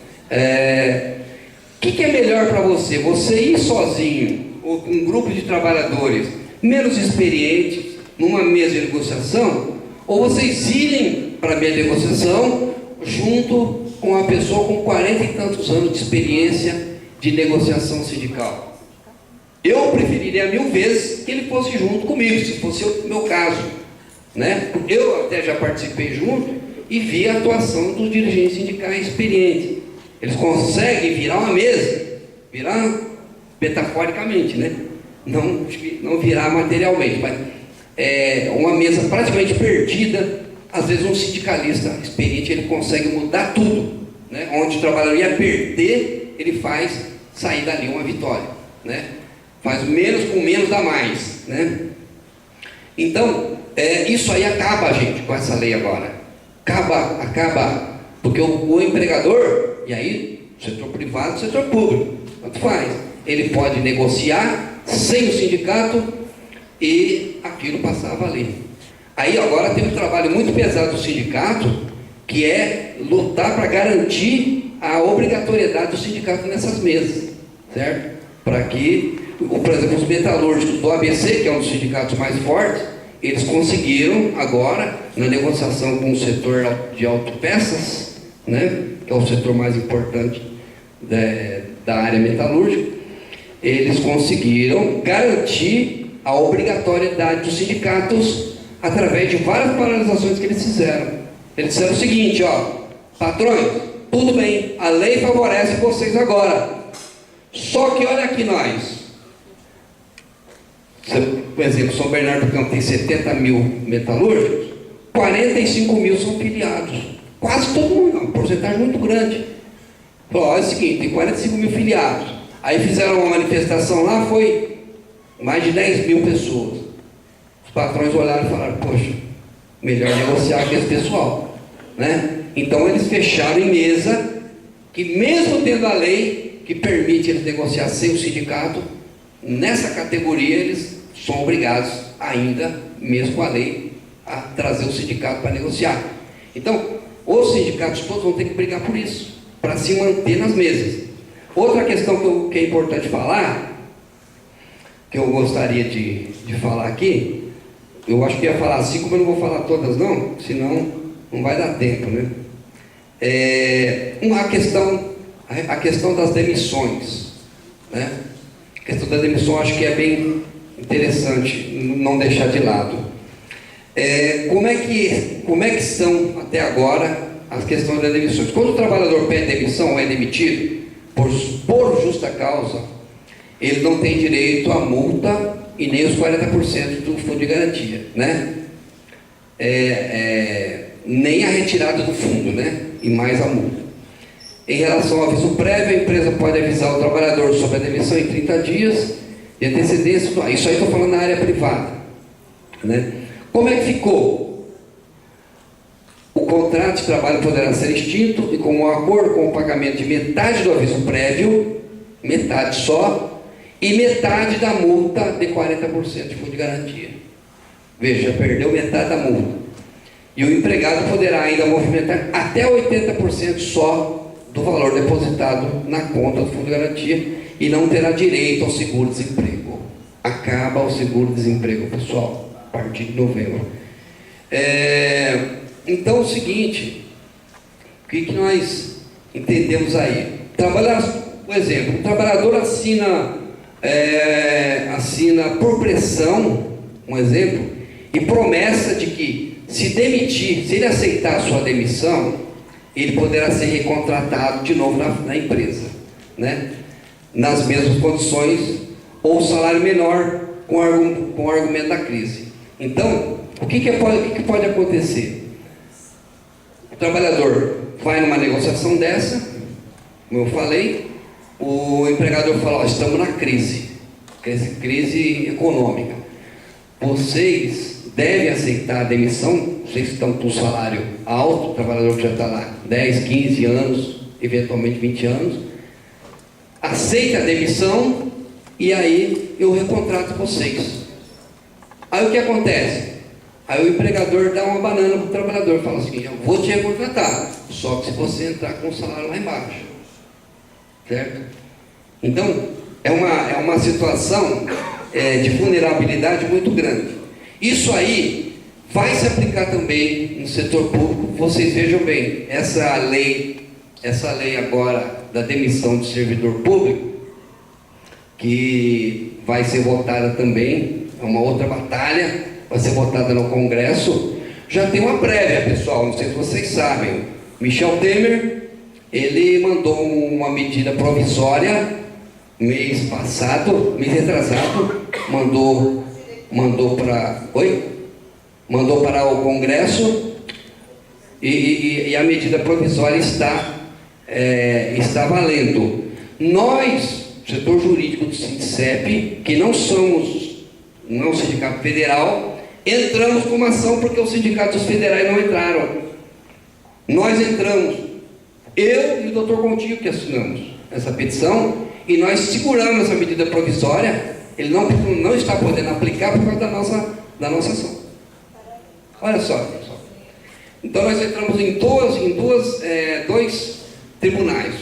O que é melhor para você? Você ir sozinho ou com um grupo de trabalhadores menos experientes numa mesa de negociação, ou vocês irem para a mesa de negociação junto com uma pessoa com 40 e tantos anos de experiência de negociação sindical? Eu preferiria 1000 vezes que ele fosse junto comigo, se fosse o meu caso, né? Eu até já participei junto e vi a atuação dos dirigentes sindicais experientes. Eles conseguem virar uma mesa, virar metaforicamente, né? Não virar materialmente, mas uma mesa praticamente perdida. Às vezes um sindicalista experiente ele consegue mudar tudo, né? Onde o trabalhador ia perder, ele faz sair dali uma vitória, né? Faz menos com menos dá mais, né? Então isso aí acaba, gente, com essa lei agora. Acaba, porque o empregador, e aí setor privado, setor público, tanto faz, ele pode negociar sem o sindicato e aquilo passar a valer. Aí agora tem um trabalho muito pesado do sindicato, que é lutar para garantir a obrigatoriedade do sindicato nessas mesas, certo? Para que, por exemplo, os metalúrgicos do ABC, que é um dos sindicatos mais fortes, eles conseguiram agora, na negociação com o setor de autopeças, né, que é o setor mais importante da área metalúrgica, eles conseguiram garantir a obrigatoriedade dos sindicatos através de várias paralisações que eles fizeram. Eles disseram o seguinte, patrões, tudo bem, a lei favorece vocês agora, só que olha aqui nós, por exemplo, São Bernardo do Campo tem 70 mil metalúrgicos, 45 mil são filiados, quase todo mundo, uma porcentagem muito grande. Falou, olha o seguinte, tem 45 mil filiados, aí fizeram uma manifestação lá, foi mais de 10 mil pessoas. Os patrões olharam e falaram, poxa, melhor negociar com esse pessoal, né? Então eles fecharam em mesa, que mesmo tendo a lei que permite eles negociar sem o sindicato, nessa categoria eles são obrigados ainda, mesmo com a lei, a trazer o sindicato para negociar. Então, os sindicatos todos vão ter que brigar por isso, para se manter nas mesas. Outra questão que é importante falar, que eu gostaria de falar aqui, eu acho que ia falar 5, mas não vou falar todas não, senão não vai dar tempo, né? A questão das demissões, né? A questão da demissão acho que é bem interessante não deixar de lado. Como é que são até agora as questões das demissões? Quando o trabalhador pede demissão ou é demitido por justa causa, ele não tem direito à multa e nem os 40% do fundo de garantia, né? Nem a retirada do fundo, né? E mais a multa. Em relação ao aviso prévio, a empresa pode avisar o trabalhador sobre a demissão em 30 dias de antecedência. Isso aí estou falando na área privada, né? Como é que ficou? O contrato de trabalho poderá ser extinto e com um acordo com o pagamento de metade do aviso prévio, metade só, e metade da multa de 40% de fundo de garantia. Veja, perdeu metade da multa. E o empregado poderá ainda movimentar até 80% só do valor depositado na conta do Fundo de Garantia e não terá direito ao seguro-desemprego. Acaba o seguro-desemprego, pessoal, a partir de novembro. Então, é o seguinte, o que nós entendemos aí? Por exemplo, o trabalhador assina por pressão, um exemplo, e promessa de que, se demitir, se ele aceitar a sua demissão, ele poderá ser recontratado de novo na empresa, né? Nas mesmas condições, ou salário menor, com o argumento da crise. Então, o que pode acontecer? O trabalhador vai numa negociação dessa, como eu falei, o empregador fala: ó, estamos na crise econômica, vocês devem aceitar a demissão, vocês estão com um salário alto, o trabalhador que já está lá 10, 15 anos, eventualmente 20 anos, aceita a demissão e aí eu recontrato vocês. Aí o que acontece? Aí o empregador dá uma banana para o trabalhador, fala assim: eu vou te recontratar, só que se você entrar com o salário lá embaixo, certo? Então, é uma situação de vulnerabilidade muito grande. Isso aí vai se aplicar também no setor público. Vocês vejam bem, essa lei agora da demissão de servidor público, que vai ser votada também, é uma outra batalha, vai ser votada no Congresso, já tem uma prévia, pessoal, não sei se vocês sabem. Michel Temer, ele mandou uma medida provisória mês retrasado, mandou para o Congresso e a medida provisória está valendo. Nós, setor jurídico do Sindicep, que não somos sindicato federal, entramos com uma ação porque os sindicatos federais não entraram. Nós entramos, eu e o Dr. Contigo, que assinamos essa petição, e nós seguramos essa medida provisória. Ele não está podendo aplicar por causa da nossa ação. Olha só, pessoal. Então nós entramos em dois tribunais.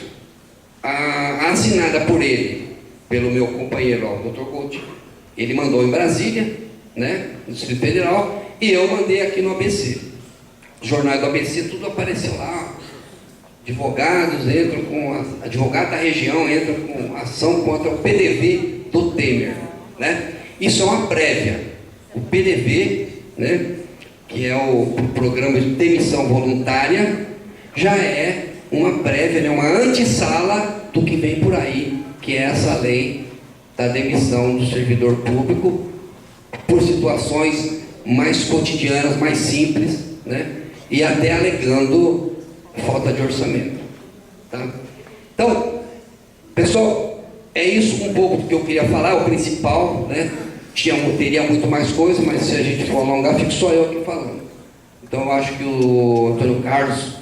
A assinada por ele, pelo meu companheiro, o Dr. Coutinho, ele mandou em Brasília, né, no Distrito Federal, e eu mandei aqui no ABC. Os jornais do ABC, tudo apareceu lá. Advogados entram advogado da região entra com ação contra o PDV do Temer, né? Isso é uma prévia. O PDV, né, que é o programa de demissão voluntária, já é uma prévia, né, uma antessala do que vem por aí, que é essa lei da demissão do servidor público por situações mais cotidianas, mais simples, né? E até alegando falta de orçamento, tá? Então, pessoal, é isso um pouco do que eu queria falar, o principal, né? Teria muito mais coisa, mas se a gente for alongar, fico só eu aqui falando. Então, eu acho que o Antônio Carlos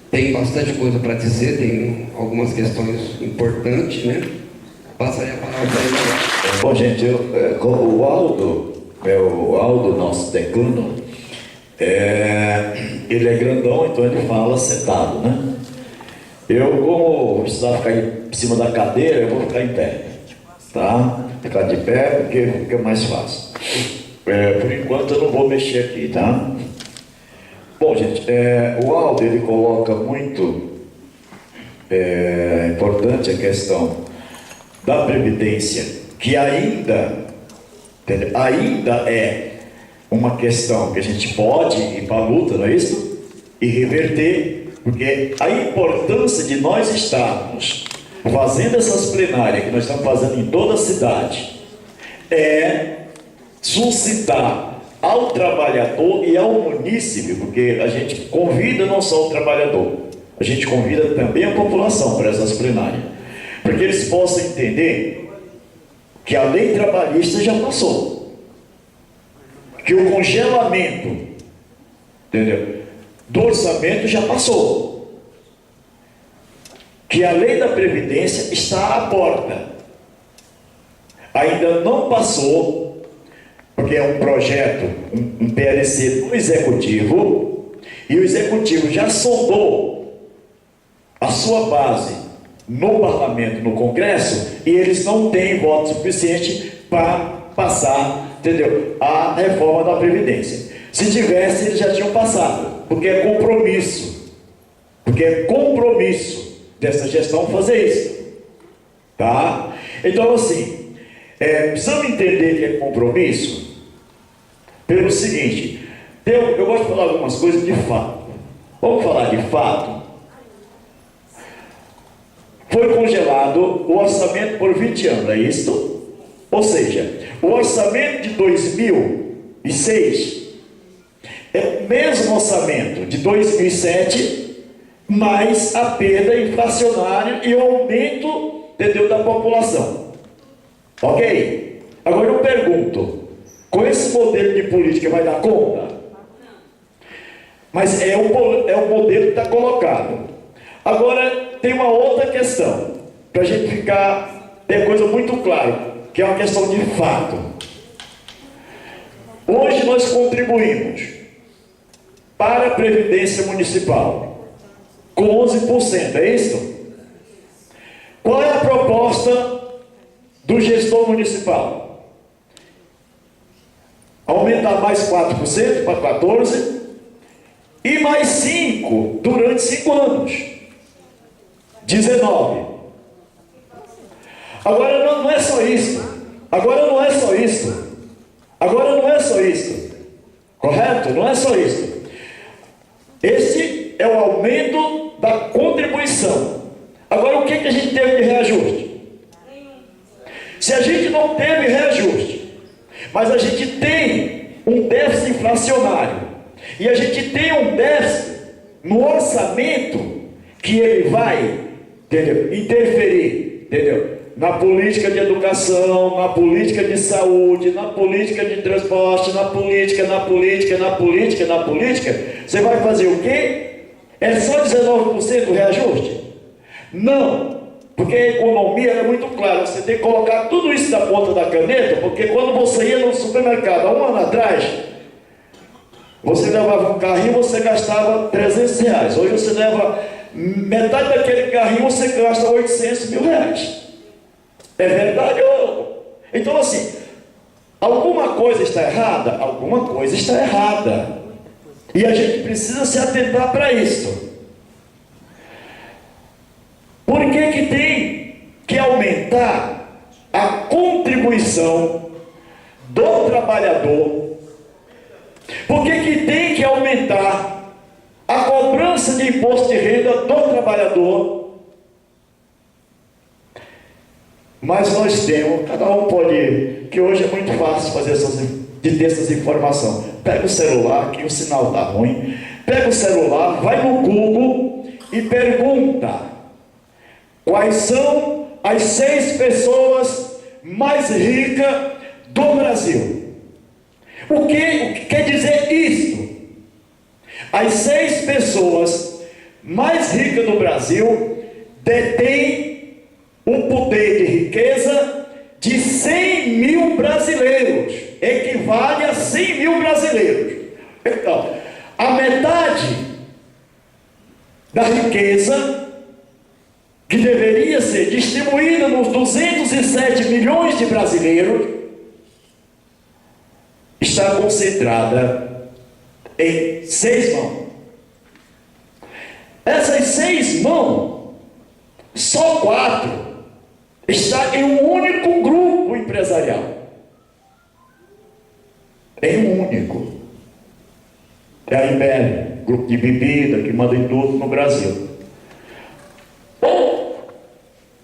tem bastante coisa para dizer, tem algumas questões importantes, né? Passaria a palavra para ele agora. Bom, gente, o Aldo, nosso decano, ele é grandão, então ele fala sentado, né? Eu, como precisava ficar em cima da cadeira, eu vou ficar em pé, tá? Ficar de pé porque fica mais fácil. Por enquanto eu não vou mexer aqui, tá? Bom, gente, o Aldo, ele coloca muito importante a questão da previdência, que ainda é uma questão que a gente pode ir para a luta, não é isso? E reverter, porque a importância de nós estarmos fazendo essas plenárias que nós estamos fazendo em toda a cidade é suscitar ao trabalhador e ao munícipe, porque a gente convida não só o trabalhador, a gente convida também a população para essas plenárias, porque eles possam entender que a lei trabalhista já passou, que o congelamento, entendeu, do orçamento já passou, que a lei da Previdência está à porta, ainda não passou porque é um projeto, um PLC do Executivo, e o Executivo já sondou a sua base no Parlamento, no Congresso, e eles não têm voto suficiente para passar, entendeu, a reforma da Previdência. Se tivesse, eles já tinham passado, porque é compromisso dessa gestão fazer isso, tá? Então, assim, precisamos entender que é compromisso pelo seguinte, eu gosto de falar algumas coisas de fato. Vamos falar de fato. Foi congelado o orçamento por 20 anos, é isso? Ou seja, o orçamento de 2006 é o mesmo orçamento de 2007, mais a perda inflacionária e o aumento, entendeu, da população. Ok? Agora eu pergunto, com esse modelo de política vai dar conta? Mas é o modelo que está colocado. Agora tem uma outra questão, para a gente ter coisa muito clara, que é uma questão de fato. Hoje nós contribuímos para a Previdência Municipal com 11%, é isso? Qual é a proposta do gestor municipal? Aumentar mais 4% para 14% e mais 5% durante 5 anos. 19. Agora não é só isso. Correto? Não é só isso. Esse é o aumento da contribuição. Agora o que a gente teve de reajuste? Se a gente não teve reajuste, mas a gente tem um déficit inflacionário, e a gente tem um déficit no orçamento que ele vai, entendeu, interferir, entendeu, na política de educação, na política de saúde, na política de transporte, na política, você vai fazer o quê? É só 19% o reajuste? Não, porque a economia é muito clara, você tem que colocar tudo isso na ponta da caneta, porque quando você ia no supermercado há um ano atrás, você levava um carrinho, você gastava R$300. Hoje você leva metade daquele carrinho, você gasta R$800 mil. É verdade ou não? Então, assim, alguma coisa está errada? Alguma coisa está errada. E a gente precisa se atentar para isso. Por que tem que aumentar a contribuição do trabalhador? Por que tem que aumentar a cobrança de imposto de renda do trabalhador? Mas nós temos, cada um pode, que hoje é muito fácil de ter essas informações. Pega o celular, que o sinal está ruim, pega o celular, vai no Google e pergunta quais são as 6 pessoas mais ricas do Brasil. O que quer dizer isso? As 6 pessoas mais ricas do Brasil detêm um poder de riqueza de 100 mil brasileiros, equivale a 100 mil brasileiros. Então, a metade da riqueza que deveria ser distribuída nos 207 milhões de brasileiros está concentrada em 6 mãos. Essas 6 mãos, só 4 está em um único grupo empresarial. Em um único. É a Ambev, grupo de bebida que manda em tudo no Brasil. Ou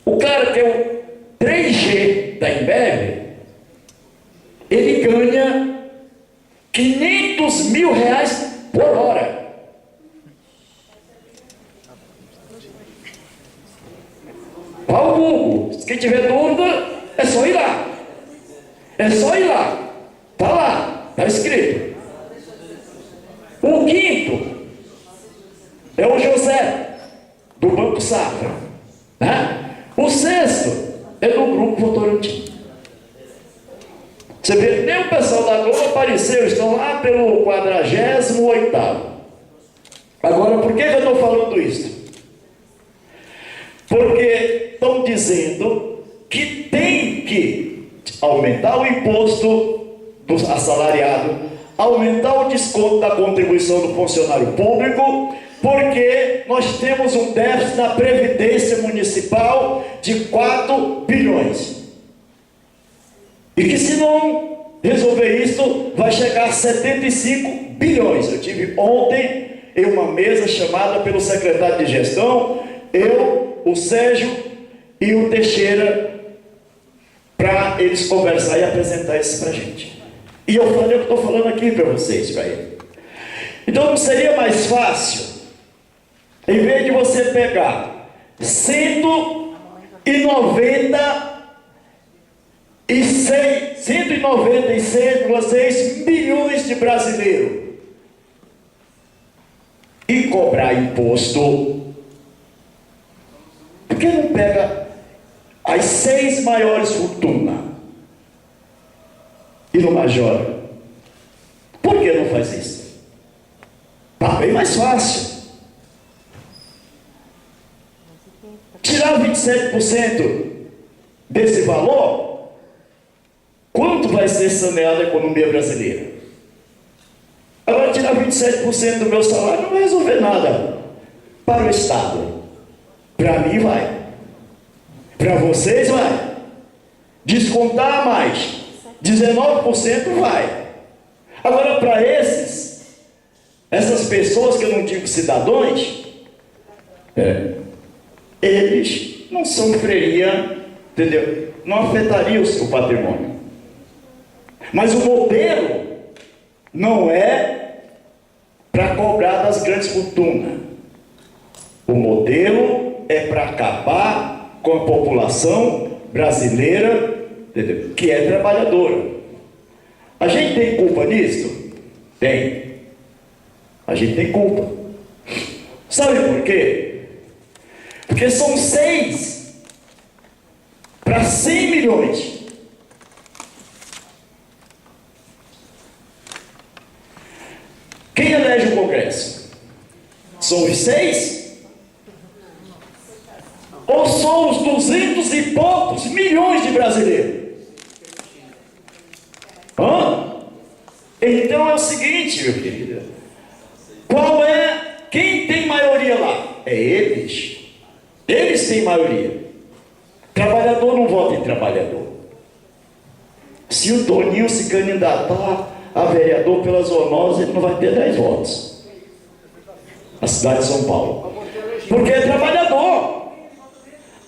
o cara que é o 3G da Ambev, ele ganha R$500 mil por hora. Vá ao Google, se quem tiver dúvida, é só ir lá. Está lá, está escrito. O 5º é o José, do Banco Safra, né? O 6º é do Grupo Votorantim. Você vê, nem o pessoal da Globo apareceu, estão lá pelo 48º. Agora, por que eu estou falando isso? Porque estão dizendo que tem que aumentar o imposto do assalariado, aumentar o desconto da contribuição do funcionário público, porque nós temos um déficit na Previdência Municipal de 4 bilhões. E que se não resolver isso, vai chegar a 75 bilhões. Eu tive ontem em uma mesa chamada pelo secretário de gestão, eu, o Sérgio e o Teixeira, para eles conversar e apresentar isso para a gente. E eu falei o que estou falando aqui para vocês, para ele. Então não seria mais fácil, em vez de você pegar 196,6 milhões de brasileiros e cobrar imposto, por que não pega as 6 maiores fortunas e não majora? Por que não faz isso? Está bem mais fácil. Tirar 27% desse valor, quanto vai ser saneada a economia brasileira? Agora, tirar 27% do meu salário não vai resolver nada para o Estado. Para mim vai. Para vocês vai. Descontar mais 19% vai. Agora, para essas pessoas que eu não digo cidadãos, eles não sofreriam, entendeu? Não afetaria o seu patrimônio. Mas o modelo não é para cobrar das grandes fortunas. O modelo é para acabar com a população brasileira, entendeu? Que é trabalhadora. A gente tem culpa nisso? Tem. A gente tem culpa. Sabe por quê? Porque são 6 para 100 milhões. Quem elege o Congresso? São os 6? Ou são os 200 e poucos milhões de brasileiros? Então é o seguinte, meu querido. Quem tem maioria lá? É eles. Eles têm maioria. Trabalhador não vota em trabalhador. Se o Toninho se candidatar a vereador pela zoonose, ele não vai ter 10 votos. A cidade de São Paulo. Porque é trabalhador.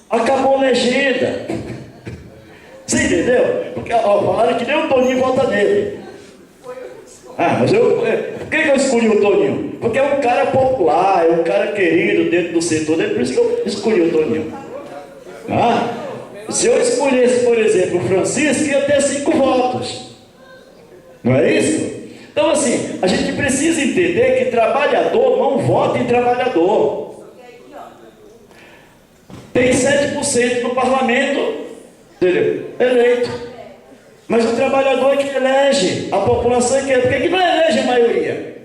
Acabou a legenda. Você entendeu? Porque falaram que nem o Toninho vota nele. Mas por que eu escolhi o Toninho? Porque é um cara popular, é um cara querido dentro do setor dele, por isso que eu escolhi o Toninho. Se eu escolhesse, por exemplo, o Francisco, ia ter 5 votos. Não é isso? Então, assim, a gente precisa entender que trabalhador não vota em trabalhador. Tem 7% no parlamento, entendeu? Eleito. Mas o trabalhador é que elege, a população é que elege. Por que não elege a maioria?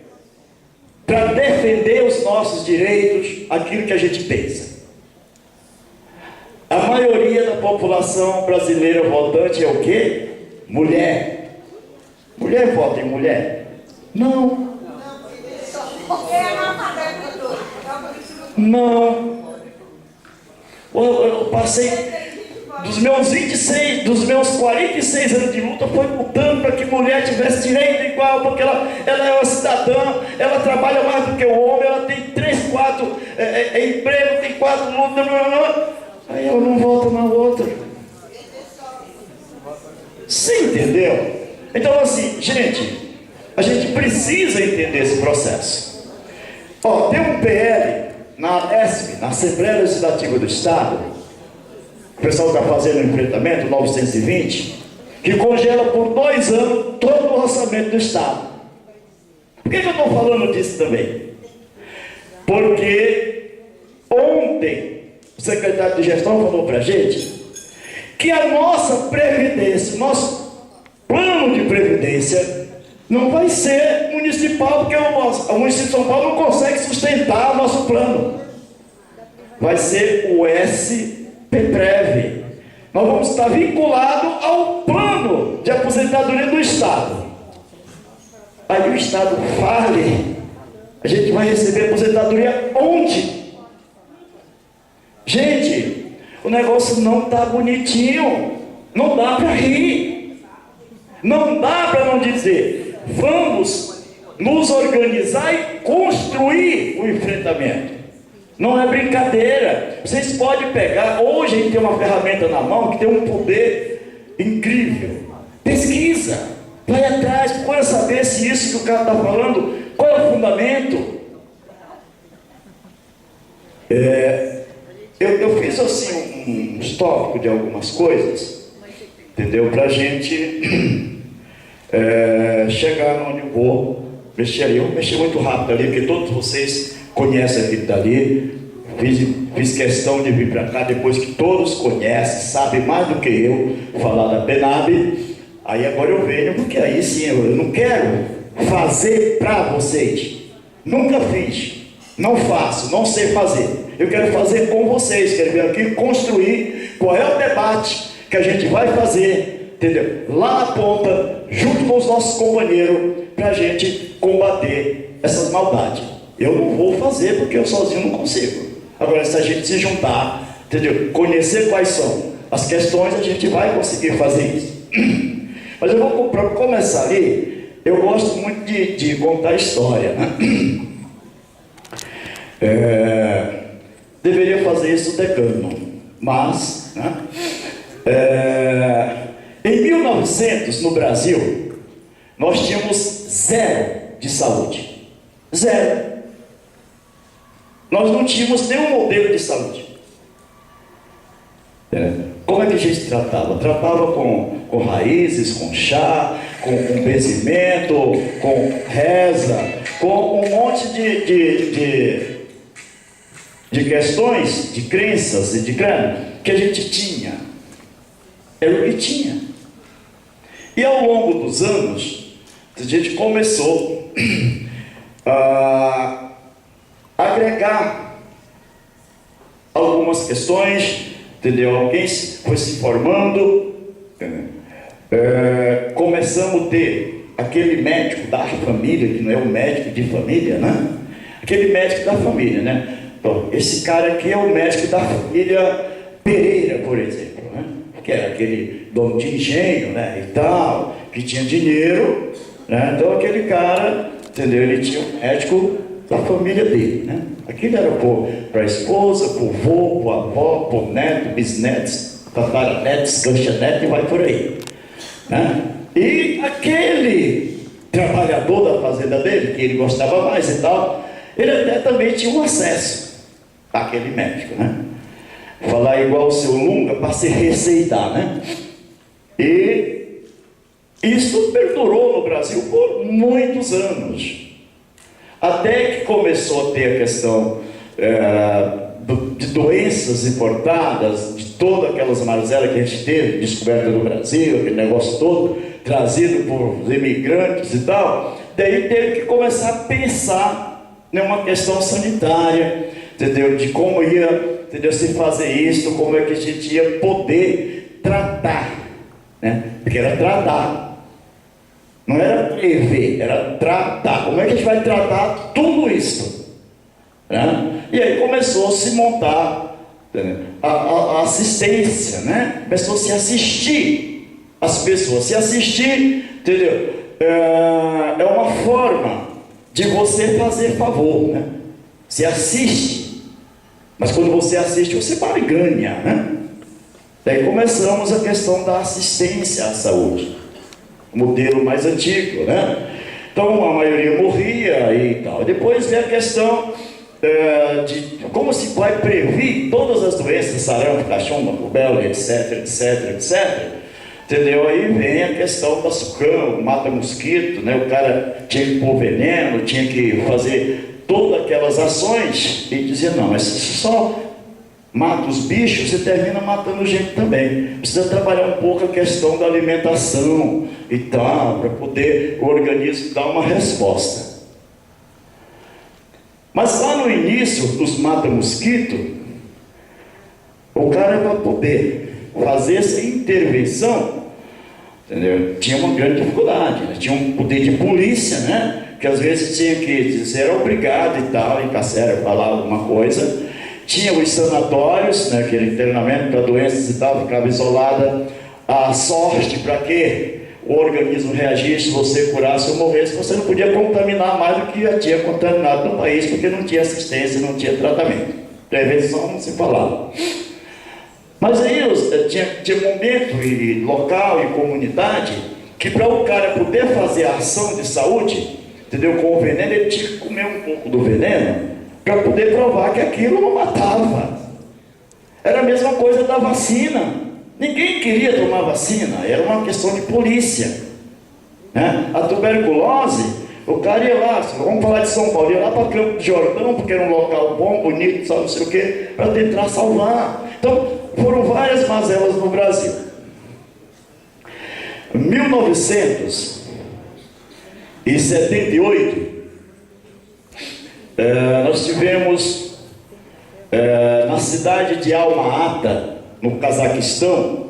Para defender os nossos direitos, aquilo que a gente pensa. A maioria da população brasileira votante é o quê? Mulher. Mulher vota em mulher? Não. Não. Eu passei dos meus 46 anos de luta, foi lutando para que mulher tivesse direito igual, porque ela é uma cidadã, ela trabalha mais do que o homem, ela tem 3, 4 empregos, tem 4 lutas, aí ela não volta na outra. Você entendeu? Então, assim, gente, a gente precisa entender esse processo. Tem um PL na ESP, na Assembleia Legislativa do Estado, o pessoal está fazendo o enfrentamento, 920, que congela por 2 anos todo o orçamento do Estado. Por que eu estou falando disso também? Porque ontem o secretário de gestão falou para a gente que a nossa previdência, plano de previdência não vai ser municipal, porque o município de São Paulo não consegue sustentar nosso plano. Vai ser o SPPREV. Nós vamos estar vinculados ao plano de aposentadoria do Estado. Aí o Estado fale, a gente vai receber aposentadoria onde? Gente, o negócio não está bonitinho, não dá para rir, não dá para não dizer, vamos nos organizar e construir o enfrentamento. Não é brincadeira. Vocês podem pegar, hoje a gente tem uma ferramenta na mão que tem um poder incrível. Pesquisa, vai atrás, procura saber se isso que o cara está falando, qual é o fundamento. Eu fiz assim um tópico de algumas coisas, entendeu? Para a gente chegar onde eu vou mexer ali. Eu vou mexer muito rápido ali, porque todos vocês conhecem aquilo dali. Fiz questão de vir para cá depois que todos conhecem, sabem mais do que eu falar da PENAB. Aí agora eu venho, porque aí sim eu não quero fazer para vocês. Nunca fiz, não faço, não sei fazer. Eu quero fazer com vocês, quero vir aqui construir qual é o debate que a gente vai fazer, entendeu? Lá na ponta, junto com os nossos companheiros, para a gente combater essas maldades. Eu não vou fazer porque eu sozinho não consigo. Agora, se a gente se juntar, entendeu? Conhecer quais são as questões, a gente vai conseguir fazer isso. Mas eu vou, para começar ali, eu gosto muito de contar história, né? Deveria fazer isso o decano, mas, né? Em 1900, no Brasil, nós tínhamos 0 de saúde. 0. Nós não tínhamos nenhum modelo de saúde. Como é que a gente tratava? Tratava com raízes, com chá, com benzimento, com reza, com um monte de questões, de crenças e de crânio que a gente tinha. Era o que tinha. E ao longo dos anos, a gente começou a agregar algumas questões, entendeu? Alguém foi se formando, começamos a ter aquele médico da família, que não é um médico de família, né? Aquele médico da família, né? Então, esse cara aqui é o médico da família Pereira, por exemplo, né? Que era aquele dono de engenho, né? E tal, que tinha dinheiro, né? Então aquele cara, entendeu? Ele tinha um médico da família dele, né? Aquilo era para a esposa, para o vô, para a avó, para o neto, bisnetos, tataranetos, ganchanetos e vai por aí, né? E aquele trabalhador da fazenda dele, que ele gostava mais e tal, ele até também tinha um acesso àquele médico, né? Falar igual o seu Lunga para se receitar, né? E isso perdurou no Brasil por muitos anos. Até que começou a ter a questão de doenças importadas, de todas aquelas mazelas que a gente teve, descoberta no Brasil, aquele negócio todo, trazido por imigrantes e tal. Daí teve que começar a pensar numa questão sanitária, entendeu? De como ia, entendeu, se fazer isso, como é que a gente ia poder tratar, né? Porque era tratar. Não era prever, era tratar. Como é que a gente vai tratar tudo isso? Né? E aí começou a se montar, né, a assistência, né? Começou a se assistir as pessoas. Se assistir, entendeu? É uma forma de você fazer favor, né? Você assiste, mas quando você assiste, você barganha, né? Daí começamos a questão da assistência à saúde. Modelo mais antigo, né? Então a maioria morria e tal. Depois vem a questão de como se vai prevenir todas as doenças, sarampo, cachumba, rubéola, etc, etc, etc. Entendeu? Aí vem a questão da sucão, mata mosquito, né? O cara tinha que pôr veneno, tinha que fazer todas aquelas ações e dizer, não, mas isso só mata os bichos, você termina matando gente também. Precisa trabalhar um pouco a questão da alimentação e tal, para poder o organismo dar uma resposta. Mas lá no início dos mata-mosquito, o cara, para poder fazer essa intervenção, entendeu? Tinha uma grande dificuldade, né? Tinha um poder de polícia, né? Que às vezes tinha que dizer, era obrigado e tal, em Cacera falar alguma coisa. Tinha os sanatórios, né? Aquele internamento para doenças e tal, ficava isolada a sorte para que o organismo reagisse, se você curasse ou morresse, você não podia contaminar mais do que já tinha contaminado no país, porque não tinha assistência, não tinha tratamento. Prevenção não se falava. Mas aí tinha momento e local e comunidade que para o cara poder fazer a ação de saúde, entendeu, com o veneno, ele tinha que comer um pouco do veneno para poder provar que aquilo não matava. Era a mesma coisa da vacina. Ninguém queria tomar vacina, era uma questão de polícia, né? A tuberculose, o cara ia lá, vamos falar de São Paulo, ia lá para Campo de Jordão, porque era um local bom, bonito, sabe, não sei o quê, para tentar salvar. Então, foram várias mazelas no Brasil. Em 1978, nós tivemos na cidade de Alma-Ata, no Cazaquistão,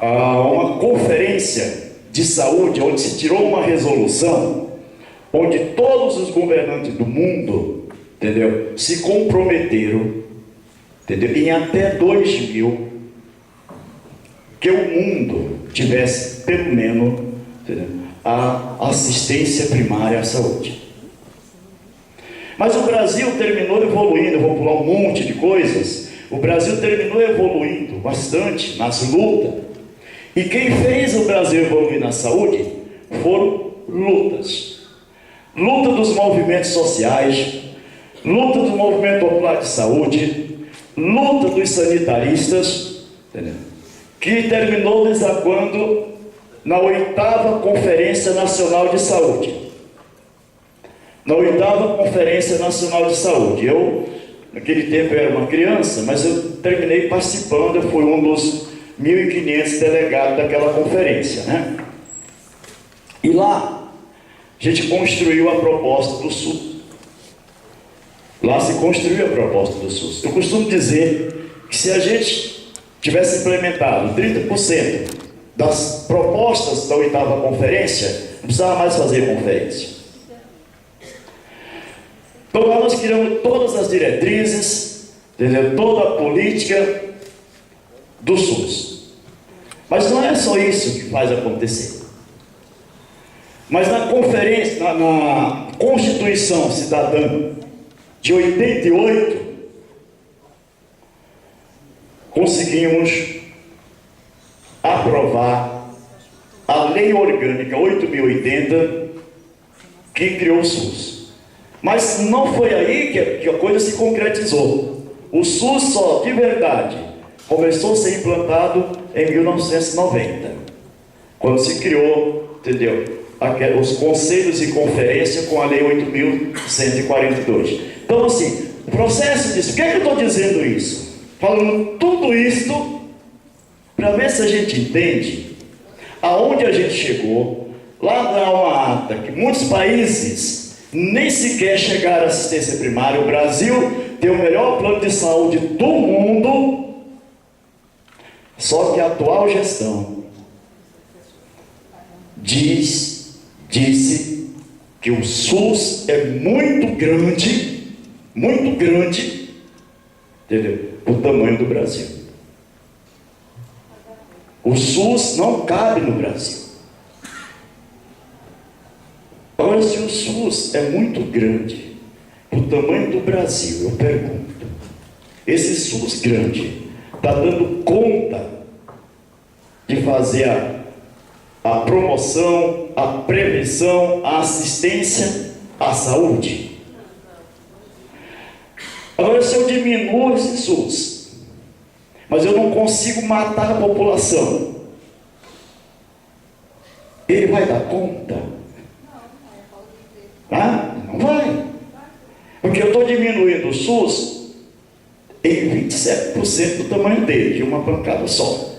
uma conferência de saúde, onde se tirou uma resolução, onde todos os governantes do mundo, entendeu, se comprometeram, entendeu, em até 2000, que o mundo tivesse pelo menos, entendeu, a assistência primária à saúde. Mas o Brasil terminou evoluindo, eu vou pular um monte de coisas. O Brasil terminou evoluindo bastante nas lutas. E quem fez o Brasil evoluir na saúde foram lutas. Luta dos movimentos sociais, luta do movimento popular de saúde, luta dos sanitaristas, entendeu? Que terminou desaguando na 8ª Conferência Nacional de Saúde. Na 8ª Conferência Nacional de Saúde. Naquele tempo eu era uma criança, mas eu terminei participando, eu fui um dos 1.500 delegados daquela conferência, né? E lá, a gente construiu a proposta do SUS. Lá se construiu a proposta do SUS. Eu costumo dizer que se a gente tivesse implementado 30% das propostas da 8ª Conferência, não precisava mais fazer conferência. Então lá nós criamos todas as diretrizes, entendeu? Toda a política do SUS. Mas não é só isso que faz acontecer. Mas na conferência, na Constituição Cidadã de 88, conseguimos aprovar a Lei Orgânica 8.080, que criou o SUS. Mas não foi aí que a coisa se concretizou. O SUS só, de verdade, começou a ser implantado em 1990, quando se criou, entendeu, os conselhos de conferência com a Lei 8.142. Então, assim, o processo disso, por que é que eu estou dizendo isso? Falando tudo isto, para ver se a gente entende aonde a gente chegou, lá na Alma-Ata, que muitos países nem sequer chegaram à assistência primária. O Brasil tem o melhor plano de saúde do mundo, só que a atual gestão disse que o SUS é muito grande, entendeu? O tamanho do Brasil. O SUS não cabe no Brasil. Agora, se o SUS é muito grande, o tamanho do Brasil, eu pergunto, esse SUS grande está dando conta de fazer a promoção, a prevenção, a assistência à saúde? Agora, se eu diminuo esse SUS, mas eu não consigo matar a população, ele vai dar conta? Ah, não vai. Porque eu estou diminuindo o SUS, em 27% do tamanho dele, de uma pancada só.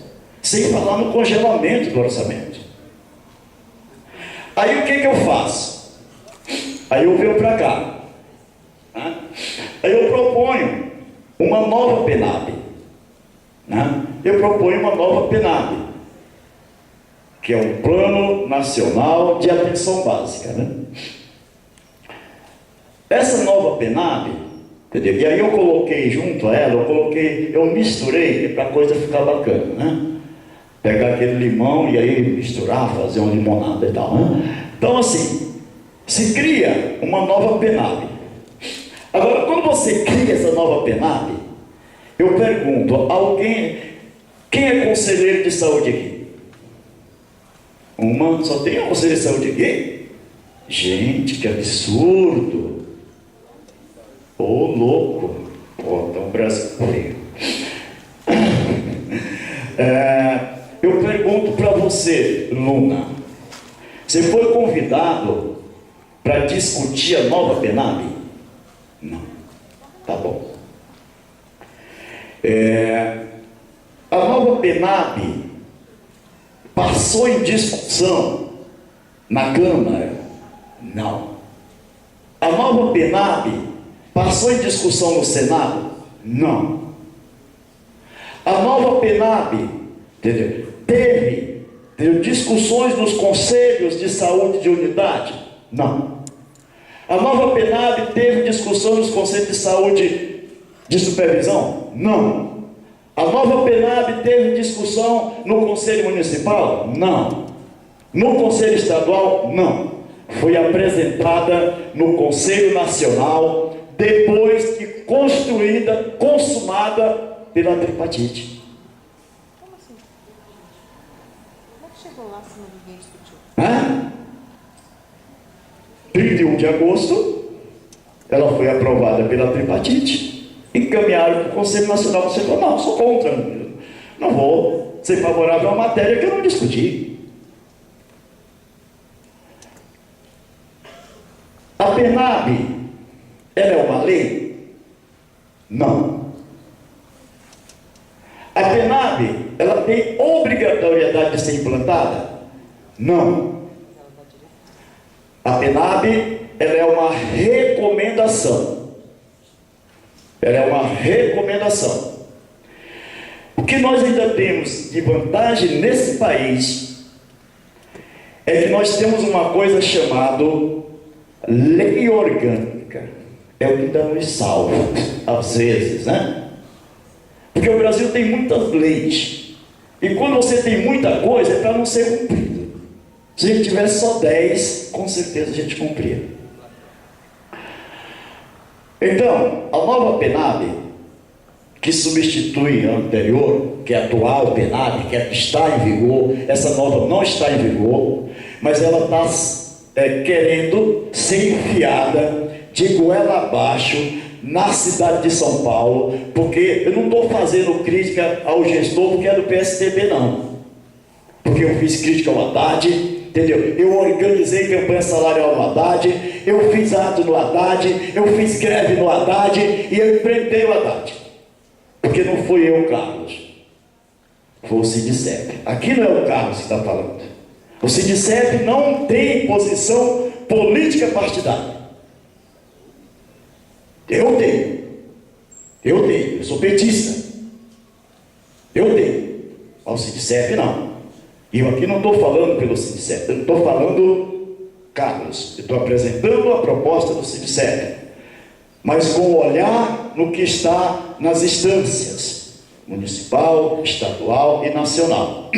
Sem falar no congelamento do orçamento. Aí o que eu faço? Aí eu venho para cá. Né? Aí eu proponho uma nova PNAB. Né? Eu proponho uma nova PNAB, que é um Plano Nacional de Atenção Básica. Né? Essa nova PNAB, entendeu? E aí eu coloquei junto a ela, eu misturei para a coisa ficar bacana, né? Pegar aquele limão e aí misturar, fazer uma limonada e tal, né? Então assim, se cria uma nova PNAB. Agora, quando você cria essa nova PNAB, eu pergunto, quem é conselheiro de saúde aqui? Só tem um conselheiro de saúde aqui? Gente, que absurdo! Ô louco! Pô, então o Brasil veio. Eu pergunto para você, Luna, você foi convidado para discutir a nova PNAB? Não. Tá bom. A nova PNAB passou em discussão na Câmara? Não. A nova PNAB passou em discussão no Senado? Não. A nova PNAB, entendeu? Teve discussões nos conselhos de saúde de unidade? Não. A nova PNAB teve discussão nos conselhos de saúde de supervisão? Não. A nova PNAB teve discussão no Conselho Municipal? Não. No Conselho Estadual? Não. Foi apresentada no Conselho Nacional depois de construída, consumada pela tripartite. Como assim? Como é que chegou lá se ninguém discutiu? 31 de agosto, ela foi aprovada pela tripartite, encaminharam para o Conselho Nacional. Você falou, não, sou contra, não vou ser favorável a uma matéria que eu não discuti. A PNAB, ela é uma lei? Não. A PNAB, ela tem obrigatoriedade de ser implantada? Não. A PNAB, ela é uma recomendação. Ela é uma recomendação. O que nós ainda temos de vantagem nesse país é que nós temos uma coisa chamada lei orgânica. É o que ainda nos salva, às vezes, né? Porque o Brasil tem muitas leis. E quando você tem muita coisa, é para não ser cumprido. Se a gente tivesse só 10, com certeza a gente cumpria. Então, a nova PNAB, que substitui a anterior, que é a atual PNAB, que está em vigor, essa nova não está em vigor, mas ela está querendo ser enfiada de goela abaixo na cidade de São Paulo, porque eu não estou fazendo crítica ao gestor porque é do PSDB, não. Porque eu fiz crítica ao Haddad, entendeu? Eu organizei campanha salarial no Haddad, eu fiz ato no Haddad, eu fiz greve no Haddad e eu enfrentei o Haddad. Porque não fui eu, Carlos. Foi o Sindicep. Aqui não é o Carlos que está falando. O Sindicep não tem posição política partidária. Eu tenho. Eu sou petista. Eu tenho. O Sindicep não. E eu aqui não estou falando pelo Sindicep, eu não estou falando, Carlos, eu estou apresentando a proposta do Sindicep, mas com o olhar no que está nas instâncias, municipal, estadual e nacional.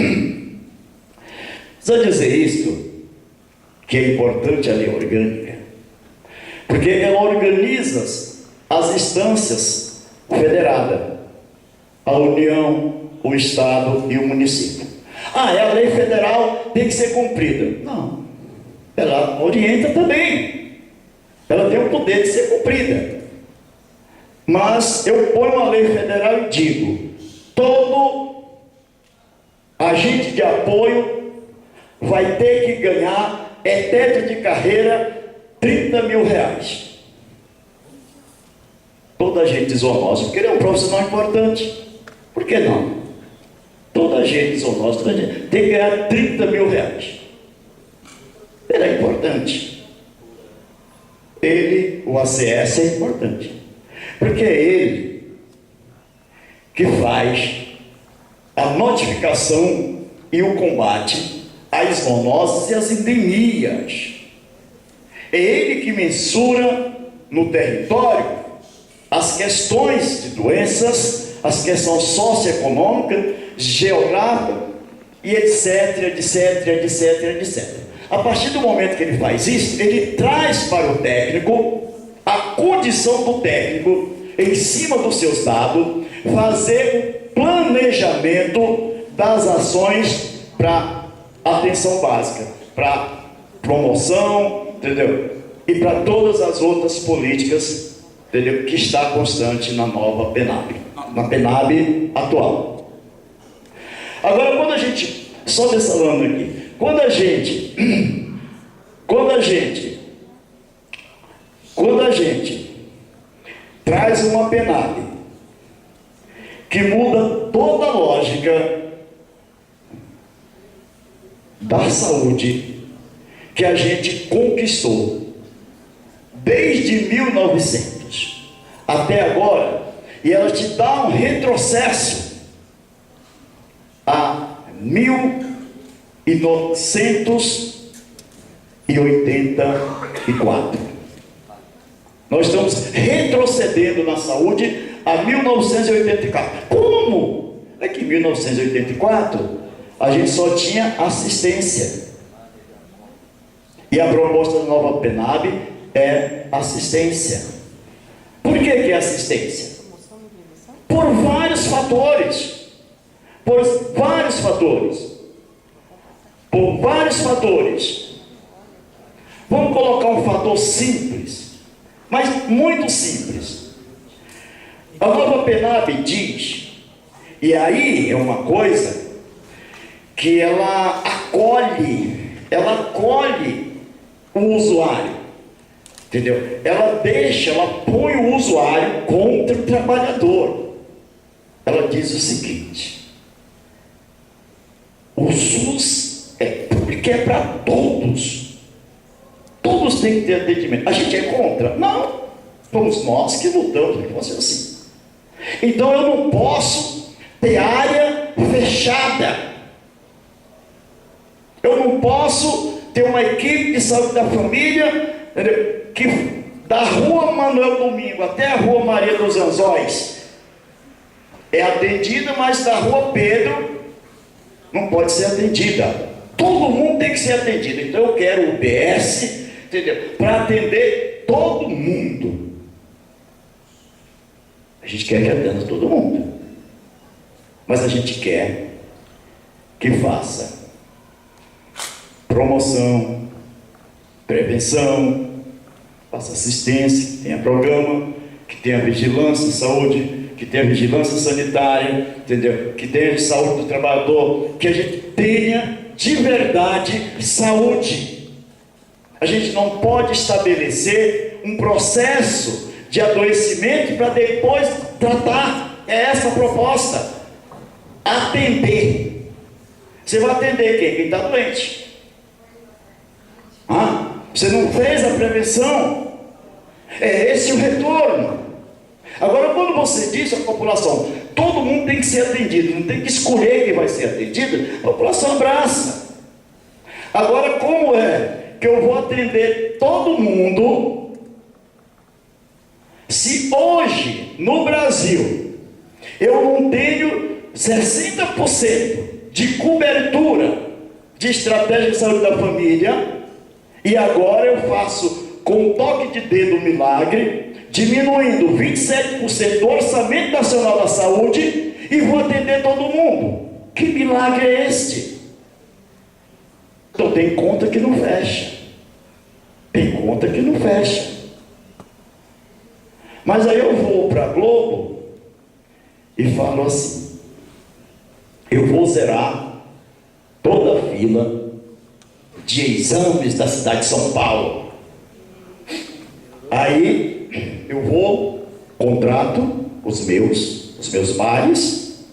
Precisa dizer isto, que é importante a lei orgânica, porque ela organiza as instâncias federadas, a União, o Estado e o município. É a lei federal, tem que ser cumprida. Não, ela orienta também. Ela tem o poder de ser cumprida. Mas eu ponho a lei federal e digo, todo agente de apoio vai ter que ganhar, teto de carreira, R$30 mil. toda agente zoonóstico, porque ele é um profissional importante. Por que não? Toda agente zoonóstico tem que ganhar 30 mil reais. Ele é importante. Ele, o ACS, é importante. Porque é ele que faz a notificação e o combate às zoonoses e às endemias. É ele que mensura no território as questões de doenças, as questões socioeconômicas, geográficas e etc, etc, etc, etc. A partir do momento que ele faz isso, ele traz para o técnico a condição do técnico, em cima dos seus dados, fazer o planejamento das ações para atenção básica, para promoção, entendeu? E para todas as outras políticas, entendeu? Que está constante na nova PENAB, na PENAB atual. Agora, quando a gente, só dessa lâmina aqui, quando a gente traz uma PENAB que muda toda a lógica da saúde que a gente conquistou desde 1900 até agora, e ela te dá um retrocesso a 1984. Nós estamos retrocedendo na saúde a 1984. Como? É que em 1984 a gente só tinha assistência. E a proposta da nova PENAB é assistência. Por que é assistência? Por vários fatores. Por vários fatores. Vamos colocar um fator simples, mas muito simples. A nova PENAB diz, e aí é uma coisa que ela acolhe o usuário, entendeu? Ela põe o usuário contra o trabalhador. Ela diz o seguinte: o SUS é público, é para todos. Todos têm que ter atendimento. A gente é contra? Não. Fomos nós que lutamos para que fosse assim. Então eu não posso ter área fechada. Eu não posso ter uma equipe de saúde da família, entendeu? Que da rua Manuel Domingo até a rua Maria dos Anzóis é atendida, mas da rua Pedro não pode ser atendida. Todo mundo tem que ser atendido. Então eu quero o UBS, entendeu? Para atender todo mundo. A gente quer que atenda todo mundo, mas a gente quer que faça promoção, prevenção, faça assistência, que tenha programa, que tenha vigilância em saúde, que tenha vigilância sanitária, entendeu? Que tenha saúde do trabalhador, que a gente tenha de verdade saúde. A gente não pode estabelecer um processo de adoecimento para depois tratar. É essa a proposta. Atender. Você vai atender quem? Quem está doente. Você não fez a prevenção. É esse o retorno. Agora, quando você diz à população, todo mundo tem que ser atendido, não tem que escolher quem vai ser atendido, a população abraça. Agora, como é que eu vou atender todo mundo se hoje, no Brasil, eu não tenho 60% de cobertura de estratégia de saúde da família, e agora eu faço com um toque de dedo milagre, diminuindo 27% do orçamento nacional da saúde e vou atender todo mundo? Que milagre é este? Então tem conta que não fecha. Tem conta que não fecha. Mas aí eu vou para a Globo e falo assim: eu vou zerar toda a fila de exames da cidade de São Paulo. Aí eu vou contratar contrato, os meus pares,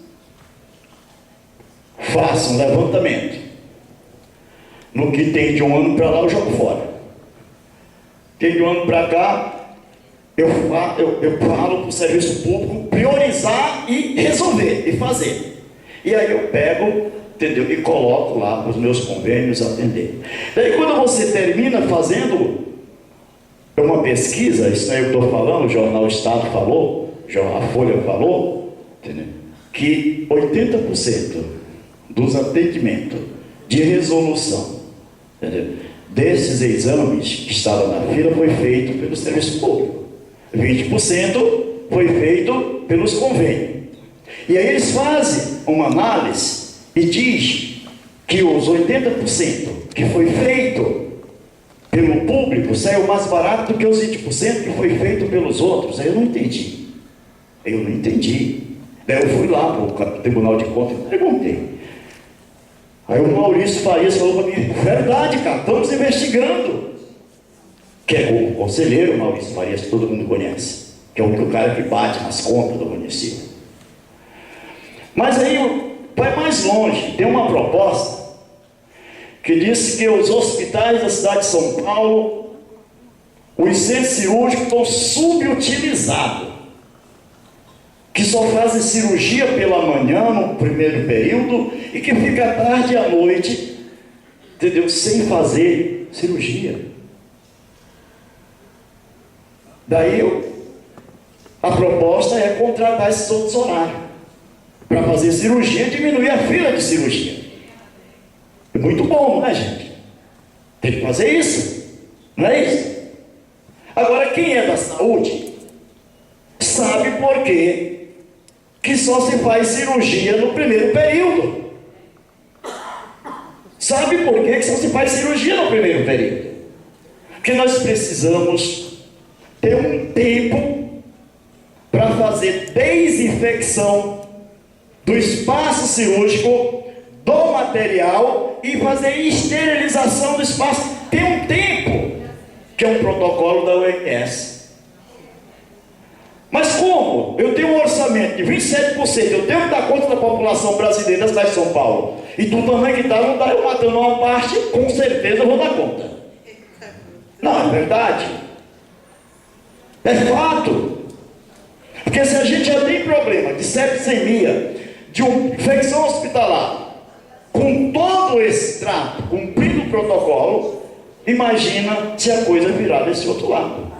façam um levantamento. No que tem de um ano para lá, eu jogo fora. Tem de um ano para cá, eu falo para o serviço público priorizar e resolver, e fazer. E aí eu pego, entendeu? E coloco lá para os meus convênios atender. Daí quando você termina fazendo uma pesquisa, isso aí eu estou falando, o Jornal Estado falou, a Folha falou, entendeu? Que 80% dos atendimentos de resolução, entendeu? Desses exames que estavam na fila foi feito pelo serviço público. 20% foi feito pelos convênios. E aí eles fazem uma análise e diz que os 80% que foi feito pelo público saiu mais barato do que os 20% que foi feito pelos outros. Aí eu não entendi. Daí eu fui lá para o Tribunal de Contas e perguntei. Aí o Maurício Farias falou para mim: verdade, cara, estamos investigando. Que é o conselheiro Maurício Farias, que todo mundo conhece, que é o cara que bate nas contas do município. Mas aí vai mais longe, tem uma proposta que diz que os hospitais da cidade de São Paulo, os centros cirúrgicos estão subutilizados, que só fazem cirurgia pela manhã no primeiro período e que fica tarde e à noite, entendeu? Sem fazer cirurgia. Daí a proposta é contratar esses outros horários para fazer cirurgia e diminuir a fila de cirurgia. É muito bom, não é, gente? Tem que fazer isso, não é isso? Agora, quem é da saúde sabe por que só se faz cirurgia no primeiro período. Sabe por que só se faz cirurgia no primeiro período? Porque nós precisamos ter um tempo para fazer desinfecção do espaço cirúrgico, do material e fazer esterilização do espaço. Tem um tempo, que é um protocolo da OMS. Mas como eu tenho um orçamento de 27%, eu tenho que dar conta da população brasileira da cidade de São Paulo, e do tamanho que está, não dá eu matando uma parte, com certeza eu vou dar conta. Não, é verdade. É fato. Porque se a gente já tem problema de sepsemia, de infecção hospitalar, com todo esse trato, cumprindo o protocolo, imagina se a coisa virar desse outro lado.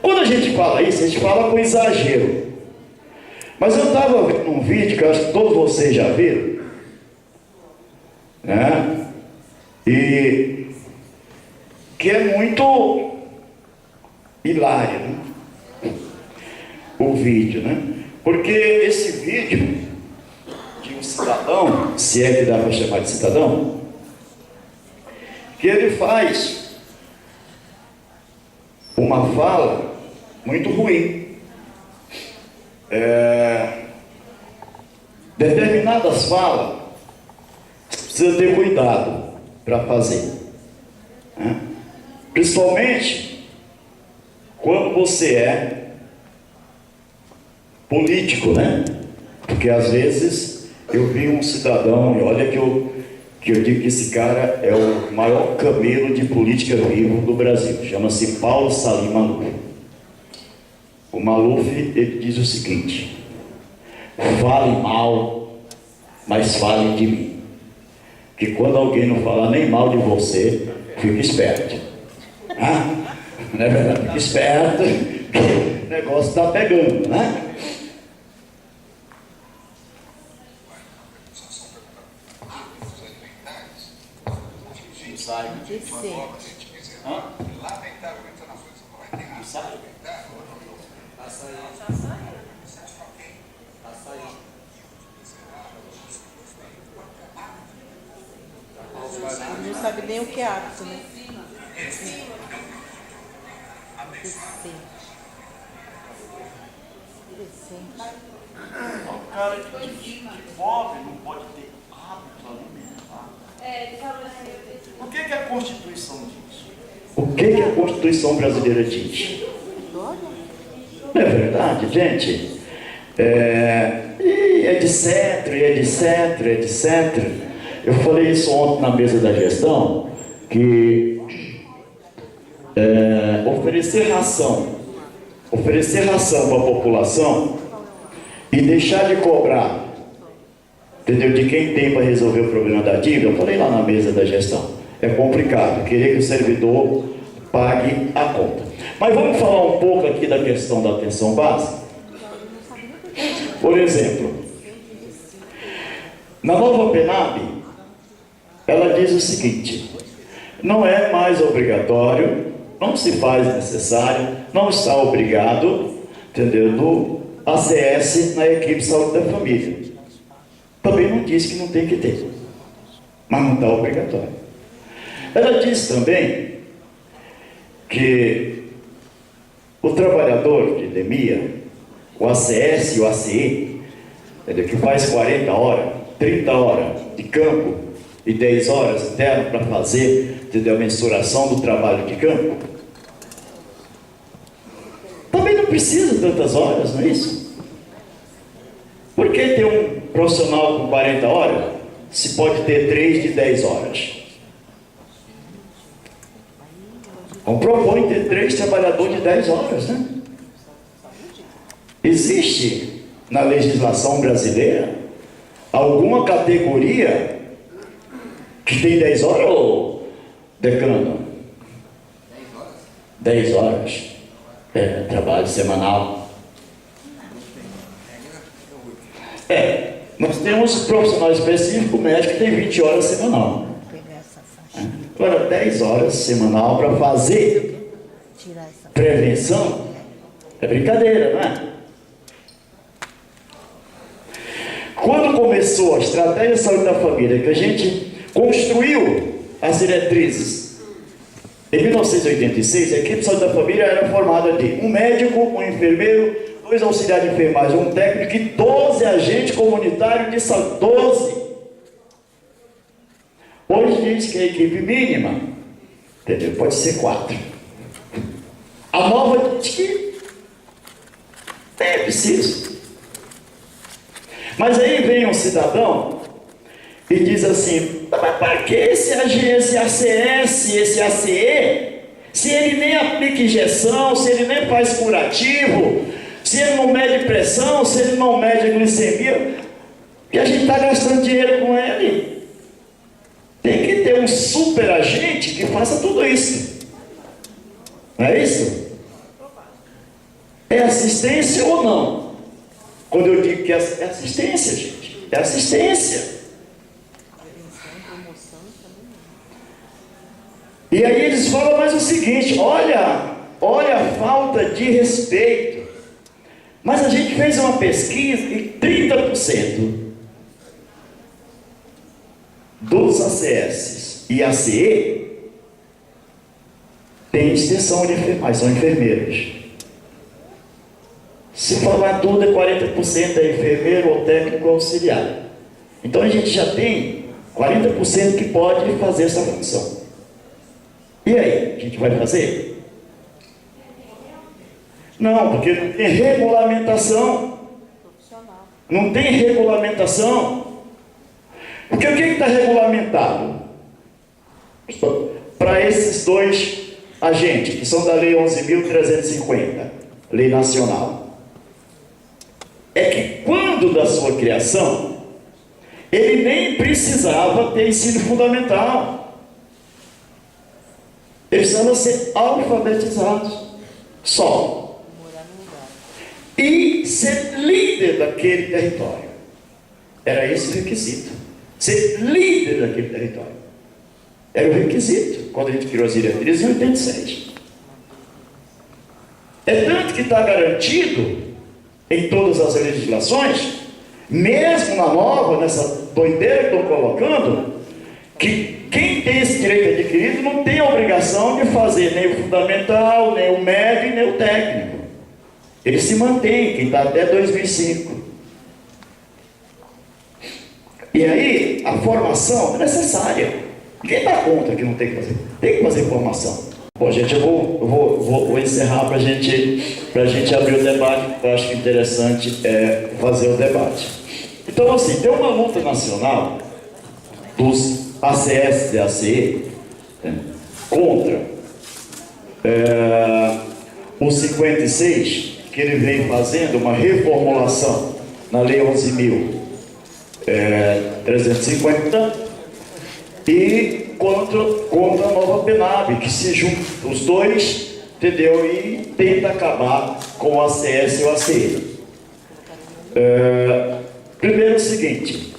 Quando a gente fala isso, a gente fala com exagero. Mas eu estava vendo um vídeo que eu acho que todos vocês já viram, né? E que é muito hilário, né? O vídeo, né? Porque esse vídeo de um cidadão, se é que dá para chamar de cidadão, que ele faz uma fala muito ruim. Determinadas falas precisa ter cuidado para fazer, né? Principalmente quando você é político, né? Porque às vezes eu vi um cidadão, e olha que eu digo que esse cara é o maior camelo de política vivo do Brasil, chama-se Paulo Salim Maluf. O Maluf, ele diz o seguinte: fale mal, mas fale de mim, que quando alguém não falar nem mal de você, fique esperto. Ah, não é verdade? Fique esperto, que o negócio está pegando, né? Hã? Não sabe nem o que é hábito, né? O cara de pobre não pode ter hábito alimentar. O que a Constituição diz? O que a Constituição brasileira diz? Não é verdade, gente? E etc, e etc, etc. Eu falei isso ontem na mesa da gestão, que oferecer ração para a população e deixar de cobrar, entendeu, de quem tem para resolver o problema da dívida, eu falei lá na mesa da gestão, é complicado, querer que o servidor pague a conta. Mas vamos falar um pouco aqui da questão da atenção básica. Por exemplo, na nova PENAB, ela diz o seguinte: não é mais obrigatório, não se faz necessário, não está obrigado, entendeu, do ACS na equipe de saúde da família. Também não diz que não tem que ter, mas não está obrigatório. Ela diz também que o trabalhador de endemia, o ACS e o ACE, entendeu, que faz 40 horas, 30 horas de campo e 10 horas interno para fazer, entendeu, a mensuração do trabalho de campo, também não precisa tantas horas, não é isso? Por que ter um profissional com 40 horas se pode ter 3 de 10 horas? Então propõe ter 3 trabalhadores de 10 horas, né? Existe na legislação brasileira alguma categoria que tem 10 horas, ô decano? 10 horas. Trabalho semanal. Nós temos profissional específico, médico, que tem 20 horas semanal. Agora, 10 horas semanal para fazer prevenção é brincadeira, não é? Quando começou a estratégia de saúde da família, que a gente construiu as diretrizes, em 1986, a equipe de saúde da família era formada de um médico, um enfermeiro, 2 auxiliares de enfermagem, um técnico e 12 agentes comunitários de saúde. 12! Hoje diz que a equipe mínima, entendeu, pode ser 4. A nova diz que é preciso. Mas aí vem um cidadão e diz assim: mas para que esse ACS, esse ACE, se ele nem aplica injeção, se ele nem faz curativo, se ele não mede pressão, se ele não mede a glicemia, e a gente está gastando dinheiro com ele? Tem que ter um super agente que faça tudo isso. Não é isso? É assistência ou não? Quando eu digo que é assistência, gente, é assistência. E aí eles falam mais o seguinte: olha a falta de respeito. Mas a gente fez uma pesquisa e 30% dos ACS e ACE tem extensão de enfermagem, são enfermeiros. Se falar tudo, é 40% é enfermeiro ou técnico auxiliar. Então a gente já tem 40% que pode fazer essa função. E aí, a gente vai fazer? Não, porque não tem regulamentação. Não tem regulamentação. Porque o que está regulamentado? Para esses 2 agentes, que são da Lei 11.350, Lei Nacional. É que quando da sua criação, ele nem precisava ter ensino fundamental. Ele precisava ser alfabetizado só. E ser líder daquele território. Era esse o requisito. Ser líder daquele território. Era o requisito, quando a gente criou as diretrizes em 86. É tanto que está garantido em todas as legislações, mesmo na nova, nessa doideira que estão colocando, que quem tem esse direito adquirido não tem a obrigação de fazer nem o fundamental, nem o médio, nem o técnico. Ele se mantém, quem está até 2005. E aí, a formação é necessária. Quem dá conta que não tem que fazer? Tem que fazer formação. Bom, gente, eu vou encerrar para a gente abrir o debate, porque eu acho que interessante é fazer o debate. Então, assim, tem uma luta nacional dos ACS e ACE, né, contra o 56, que ele vem fazendo uma reformulação na Lei 11.350, e contra a nova PENAB, que se juntam os dois, entendeu? E tenta acabar com o ACS e o ACE. Primeiro o seguinte,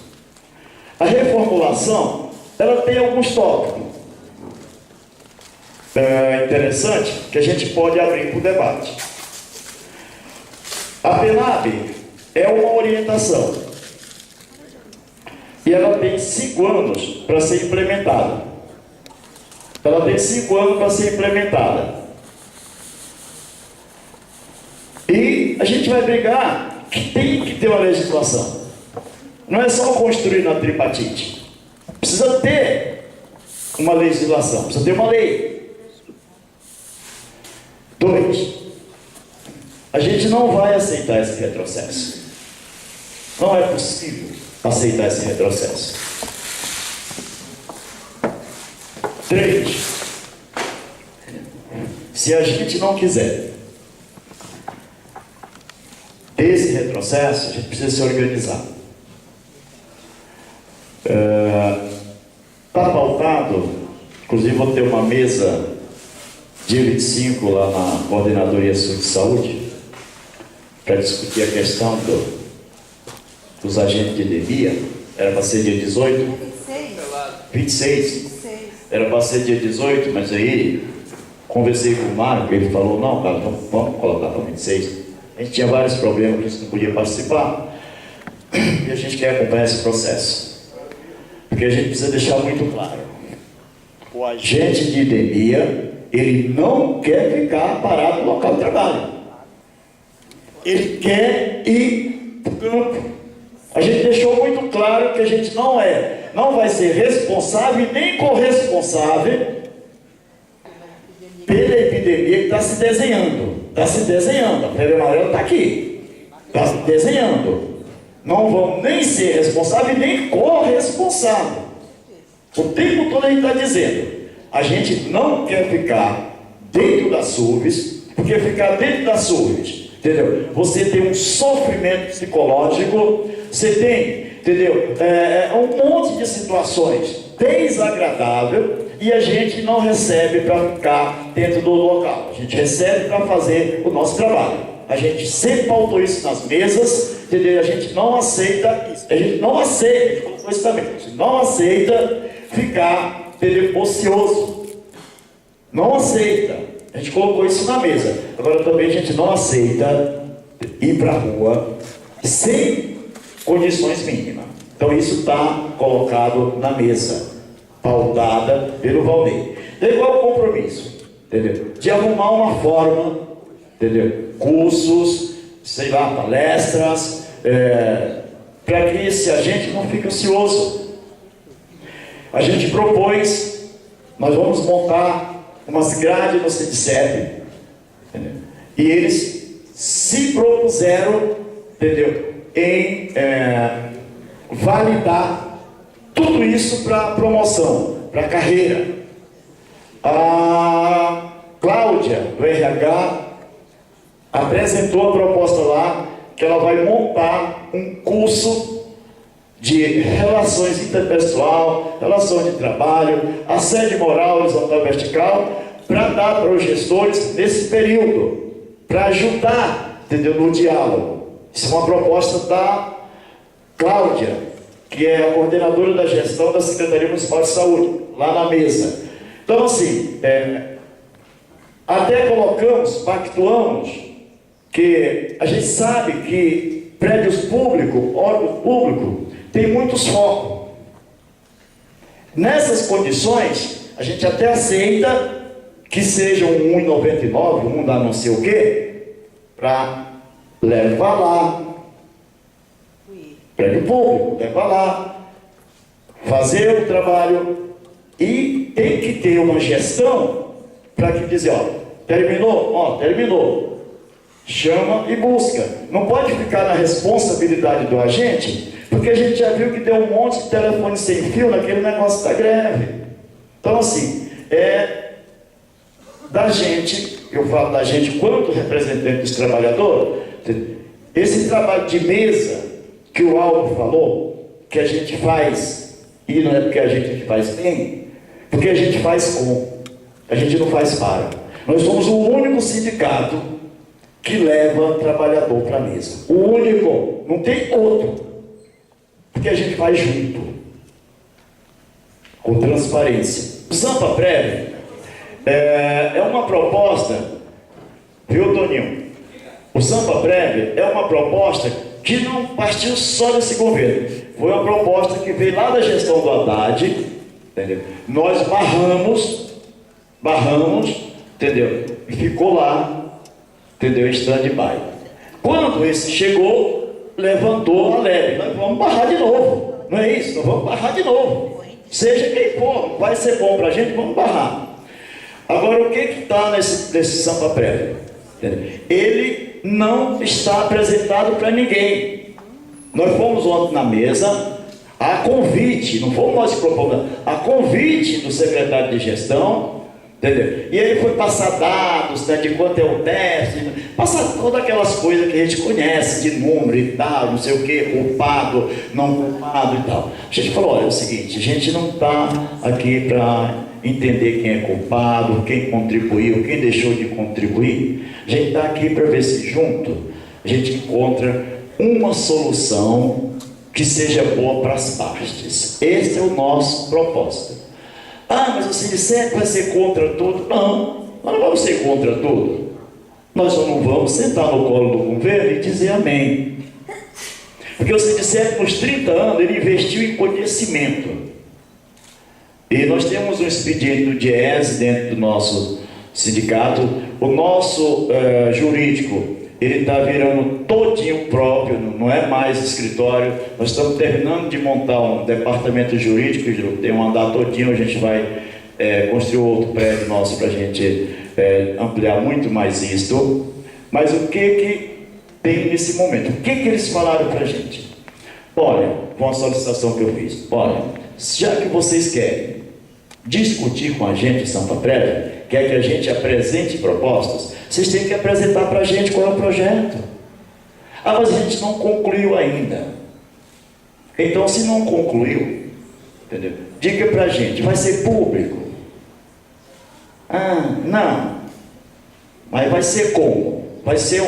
a reformulação, ela tem alguns tópicos interessantes que a gente pode abrir para o debate. A PENAB é uma orientação e ela tem 5 anos para ser implementada. Ela tem 5 anos para ser implementada. E a gente vai brigar que tem que ter uma legislação. Não é só construir na tripartite. Precisa ter uma legislação, precisa ter uma lei. 2, a gente não vai aceitar esse retrocesso. Não é possível aceitar esse retrocesso. 3, se a gente não quiser ter esse retrocesso, a gente precisa se organizar. Está pautado, inclusive vou ter uma mesa dia 25 lá na Coordenadoria Sul de Saúde, para discutir a questão dos agentes de endemia. Era para ser dia 18? 26. Era para ser dia 18, mas aí conversei com o Marco, ele falou, não, cara, então vamos colocar para 26. A gente tinha vários problemas, por isso não podia participar, e a gente quer acompanhar esse processo. Porque a gente precisa deixar muito claro, o agente de endemia, ele não quer ficar parado no local de trabalho. Ele quer ir para o campo. A gente deixou muito claro que a gente não vai ser responsável e nem corresponsável pela epidemia que está se desenhando. Está se desenhando. A febre amarela está aqui. Está se desenhando. Não vão nem ser responsável e nem corresponsável. O tempo todo a gente está dizendo, a gente não quer ficar dentro das SUVs, porque ficar dentro das SUVs, entendeu? Você tem um sofrimento psicológico, você tem, entendeu? Um monte de situações desagradáveis, e a gente não recebe para ficar dentro do local. A gente recebe para fazer o nosso trabalho. A gente sempre pautou isso nas mesas, entendeu? A gente não aceita isso. A gente não aceita, a gente colocou isso também. A gente não aceita ficar, entendeu, ocioso. Não aceita. A gente colocou isso na mesa. Agora também a gente não aceita ir para a rua sem condições mínimas. Então isso está colocado na mesa, pautada pelo Valdir. É igual o compromisso, entendeu? De arrumar uma forma, entendeu? Cursos, sei lá, palestras, para que esse agente não fique ocioso. A gente propôs, nós vamos montar umas grades no CIDCEP, entendeu? E eles se propuseram, entendeu, em validar tudo isso para promoção, para carreira. A Cláudia, do RH, apresentou a proposta lá, que ela vai montar um curso de relações interpessoal, relações de trabalho, assédio moral, horizontal e vertical, para dar para os gestores nesse período, para ajudar, entendeu, no diálogo. Isso é uma proposta da Cláudia, que é a coordenadora da gestão da Secretaria Municipal de Saúde, lá na mesa. Então, assim, até colocamos, pactuamos, que a gente sabe que prédios públicos, órgãos públicos, tem muitos focos. Nessas condições, a gente até aceita que seja um 1,99, um da não sei o quê, para levar lá, prédio público, levar lá, fazer o trabalho, e tem que ter uma gestão para que dizer, ó, terminou? Ó, terminou. Chama e busca. Não pode ficar na responsabilidade do agente, porque a gente já viu que deu um monte de telefone sem fio naquele negócio da greve. Então, assim, da gente, eu falo da gente quanto representante dos trabalhadores, esse trabalho de mesa que o Aldo falou, que a gente faz, e não é porque a gente faz bem, porque a gente faz com, a gente não faz para. Nós somos o único sindicato que leva trabalhador para a mesa. O único, não tem outro, porque a gente faz junto, com transparência. O Sampaprev é uma proposta, viu, Toninho? O Sampaprev é uma proposta que não partiu só desse governo, foi uma proposta que veio lá da gestão do Haddad, entendeu? Nós barramos, entendeu? E ficou lá, entendeu? Em stand-by. Quando esse chegou, levantou a leve. Nós vamos barrar de novo. Não é isso? Nós vamos barrar de novo. Seja quem for, vai ser bom para a gente, vamos barrar. Agora, o que está nesse Sampaprev? Ele não está apresentado para ninguém. Nós fomos ontem na mesa, a convite, não fomos nós que propomos, a convite do secretário de gestão, entendeu? E ele foi passar dados, né, de quanto é o teste, passar todas aquelas coisas que a gente conhece, de número e tal, não sei o que, culpado, não culpado e tal. A gente falou, olha, é o seguinte, a gente não está aqui para entender quem é culpado, quem contribuiu, quem deixou de contribuir. A gente está aqui para ver se junto a gente encontra uma solução que seja boa para as partes. Esse é o nosso propósito. Ah, mas o Sindicet vai ser contra tudo? Não, nós não vamos ser contra tudo. Nós só não vamos sentar no colo do governo e dizer amém. Porque o Sindicet, nos 30 anos, ele investiu em conhecimento. E nós temos um expediente do DIEESE dentro do nosso sindicato. O nosso jurídico, ele está virando todinho próprio, não é mais escritório. Nós estamos terminando de montar um departamento jurídico, tem um andar todinho, a gente vai construir outro prédio nosso para a gente ampliar muito mais isto. Mas o que tem nesse momento? O que eles falaram para a gente? Olha, com a solicitação que eu fiz, olha, já que vocês querem discutir com a gente, Sampaprev, quer que a gente apresente propostas, vocês têm que apresentar para a gente qual é o projeto. Ah, mas a gente não concluiu ainda. Então, se não concluiu, entendeu? Diga para a gente, vai ser público? Ah, não. Mas vai ser como? Vai ser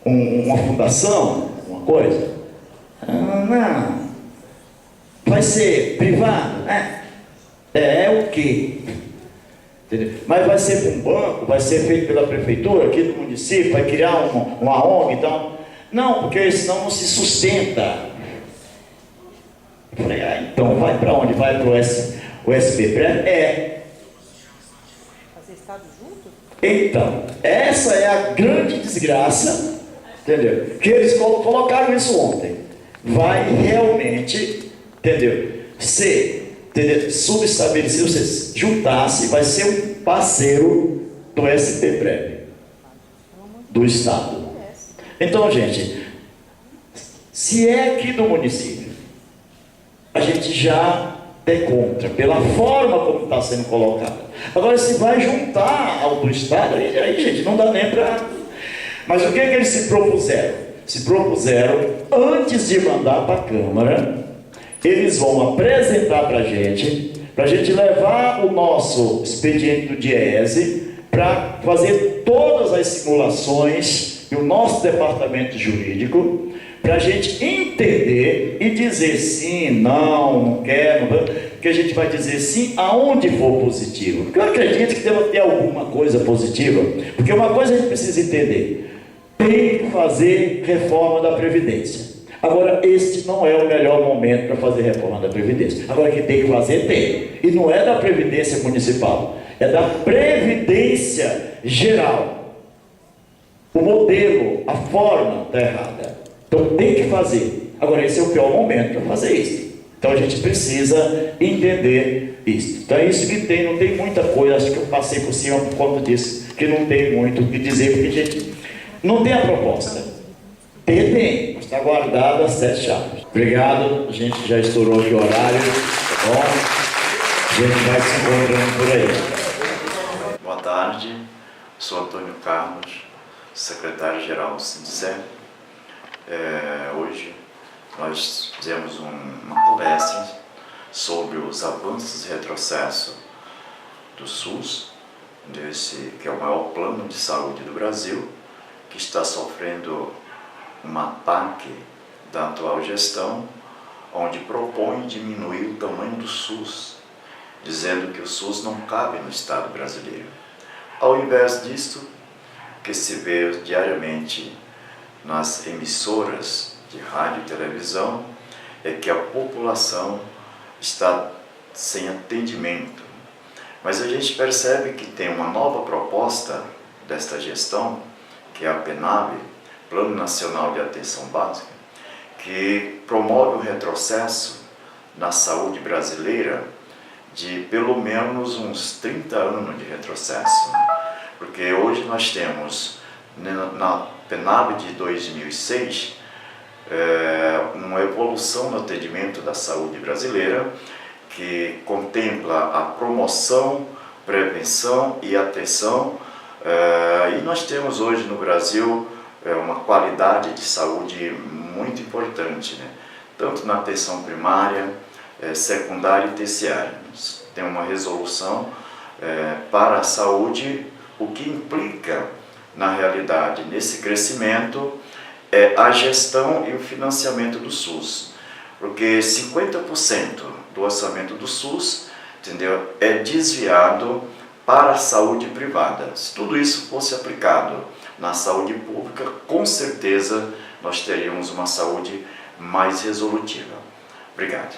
uma fundação? Uma coisa? Ah, não. Vai ser privado? É o quê? Entendeu? Mas vai ser um banco, vai ser feito pela prefeitura aqui do município, vai criar uma ONG e tal. Não, porque senão não se sustenta. Eu falei, então vai para onde? Vai para o SBPREV? Fazer estado junto? Então, essa é a grande desgraça, entendeu? Que eles colocaram isso ontem. Vai realmente, entendeu? Ser subestabelecido, você juntar-se, vai ser um parceiro do SBPREV, do Estado. Então, gente, se é aqui do município, a gente já é contra, pela forma como está sendo colocado. Agora, se vai juntar ao do Estado, aí gente, não dá nem para... Mas o que é que eles se propuseram? Se propuseram, antes de mandar para a Câmara, eles vão apresentar para a gente levar o nosso expediente do DIEESE para fazer todas as simulações e o nosso departamento jurídico, para a gente entender e dizer sim, não quero, que a gente vai dizer sim aonde for positivo. Porque eu acredito que deve ter alguma coisa positiva, porque uma coisa a gente precisa entender, tem que fazer reforma da Previdência. Agora, este não é o melhor momento para fazer reforma da Previdência. Agora, que tem que fazer, tem. E não é da Previdência Municipal, é da Previdência Geral. O modelo, a forma está errada. Então, tem que fazer. Agora, esse é o pior momento para fazer isso. Então a gente precisa entender isso. Então é isso que tem, não tem muita coisa, acho que eu passei por cima por conta disso, que não tem muito o que dizer, porque a gente não tem a proposta. Tem, mas está guardado as 7 chaves. Obrigado, a gente já estourou aqui o horário, tá bom? A gente vai se encontrando por aí. Boa tarde, sou Antônio Carlos, secretário-geral do SINDICE. Hoje nós fizemos uma palestra sobre os avanços e retrocessos do SUS, que é o maior plano de saúde do Brasil, que está sofrendo um ataque da atual gestão, onde propõe diminuir o tamanho do SUS, dizendo que o SUS não cabe no Estado brasileiro. Ao invés disto, que se vê diariamente nas emissoras de rádio e televisão, é que a população está sem atendimento. Mas a gente percebe que tem uma nova proposta desta gestão, que é a PNAB, Plano Nacional de Atenção Básica, que promove um retrocesso na saúde brasileira de pelo menos uns 30 anos de retrocesso. Porque hoje nós temos, na PNAB de 2006, uma evolução no atendimento da saúde brasileira, que contempla a promoção, prevenção e atenção, e nós temos hoje no Brasil uma qualidade de saúde muito importante, né? Tanto na atenção primária, secundária e terciária. Tem uma resolução para a saúde, o que implica, na realidade, nesse crescimento, a gestão e o financiamento do SUS. Porque 50% do orçamento do SUS, entendeu, é desviado para a saúde privada. Se tudo isso fosse aplicado na saúde pública, com certeza nós teríamos uma saúde mais resolutiva. Obrigado.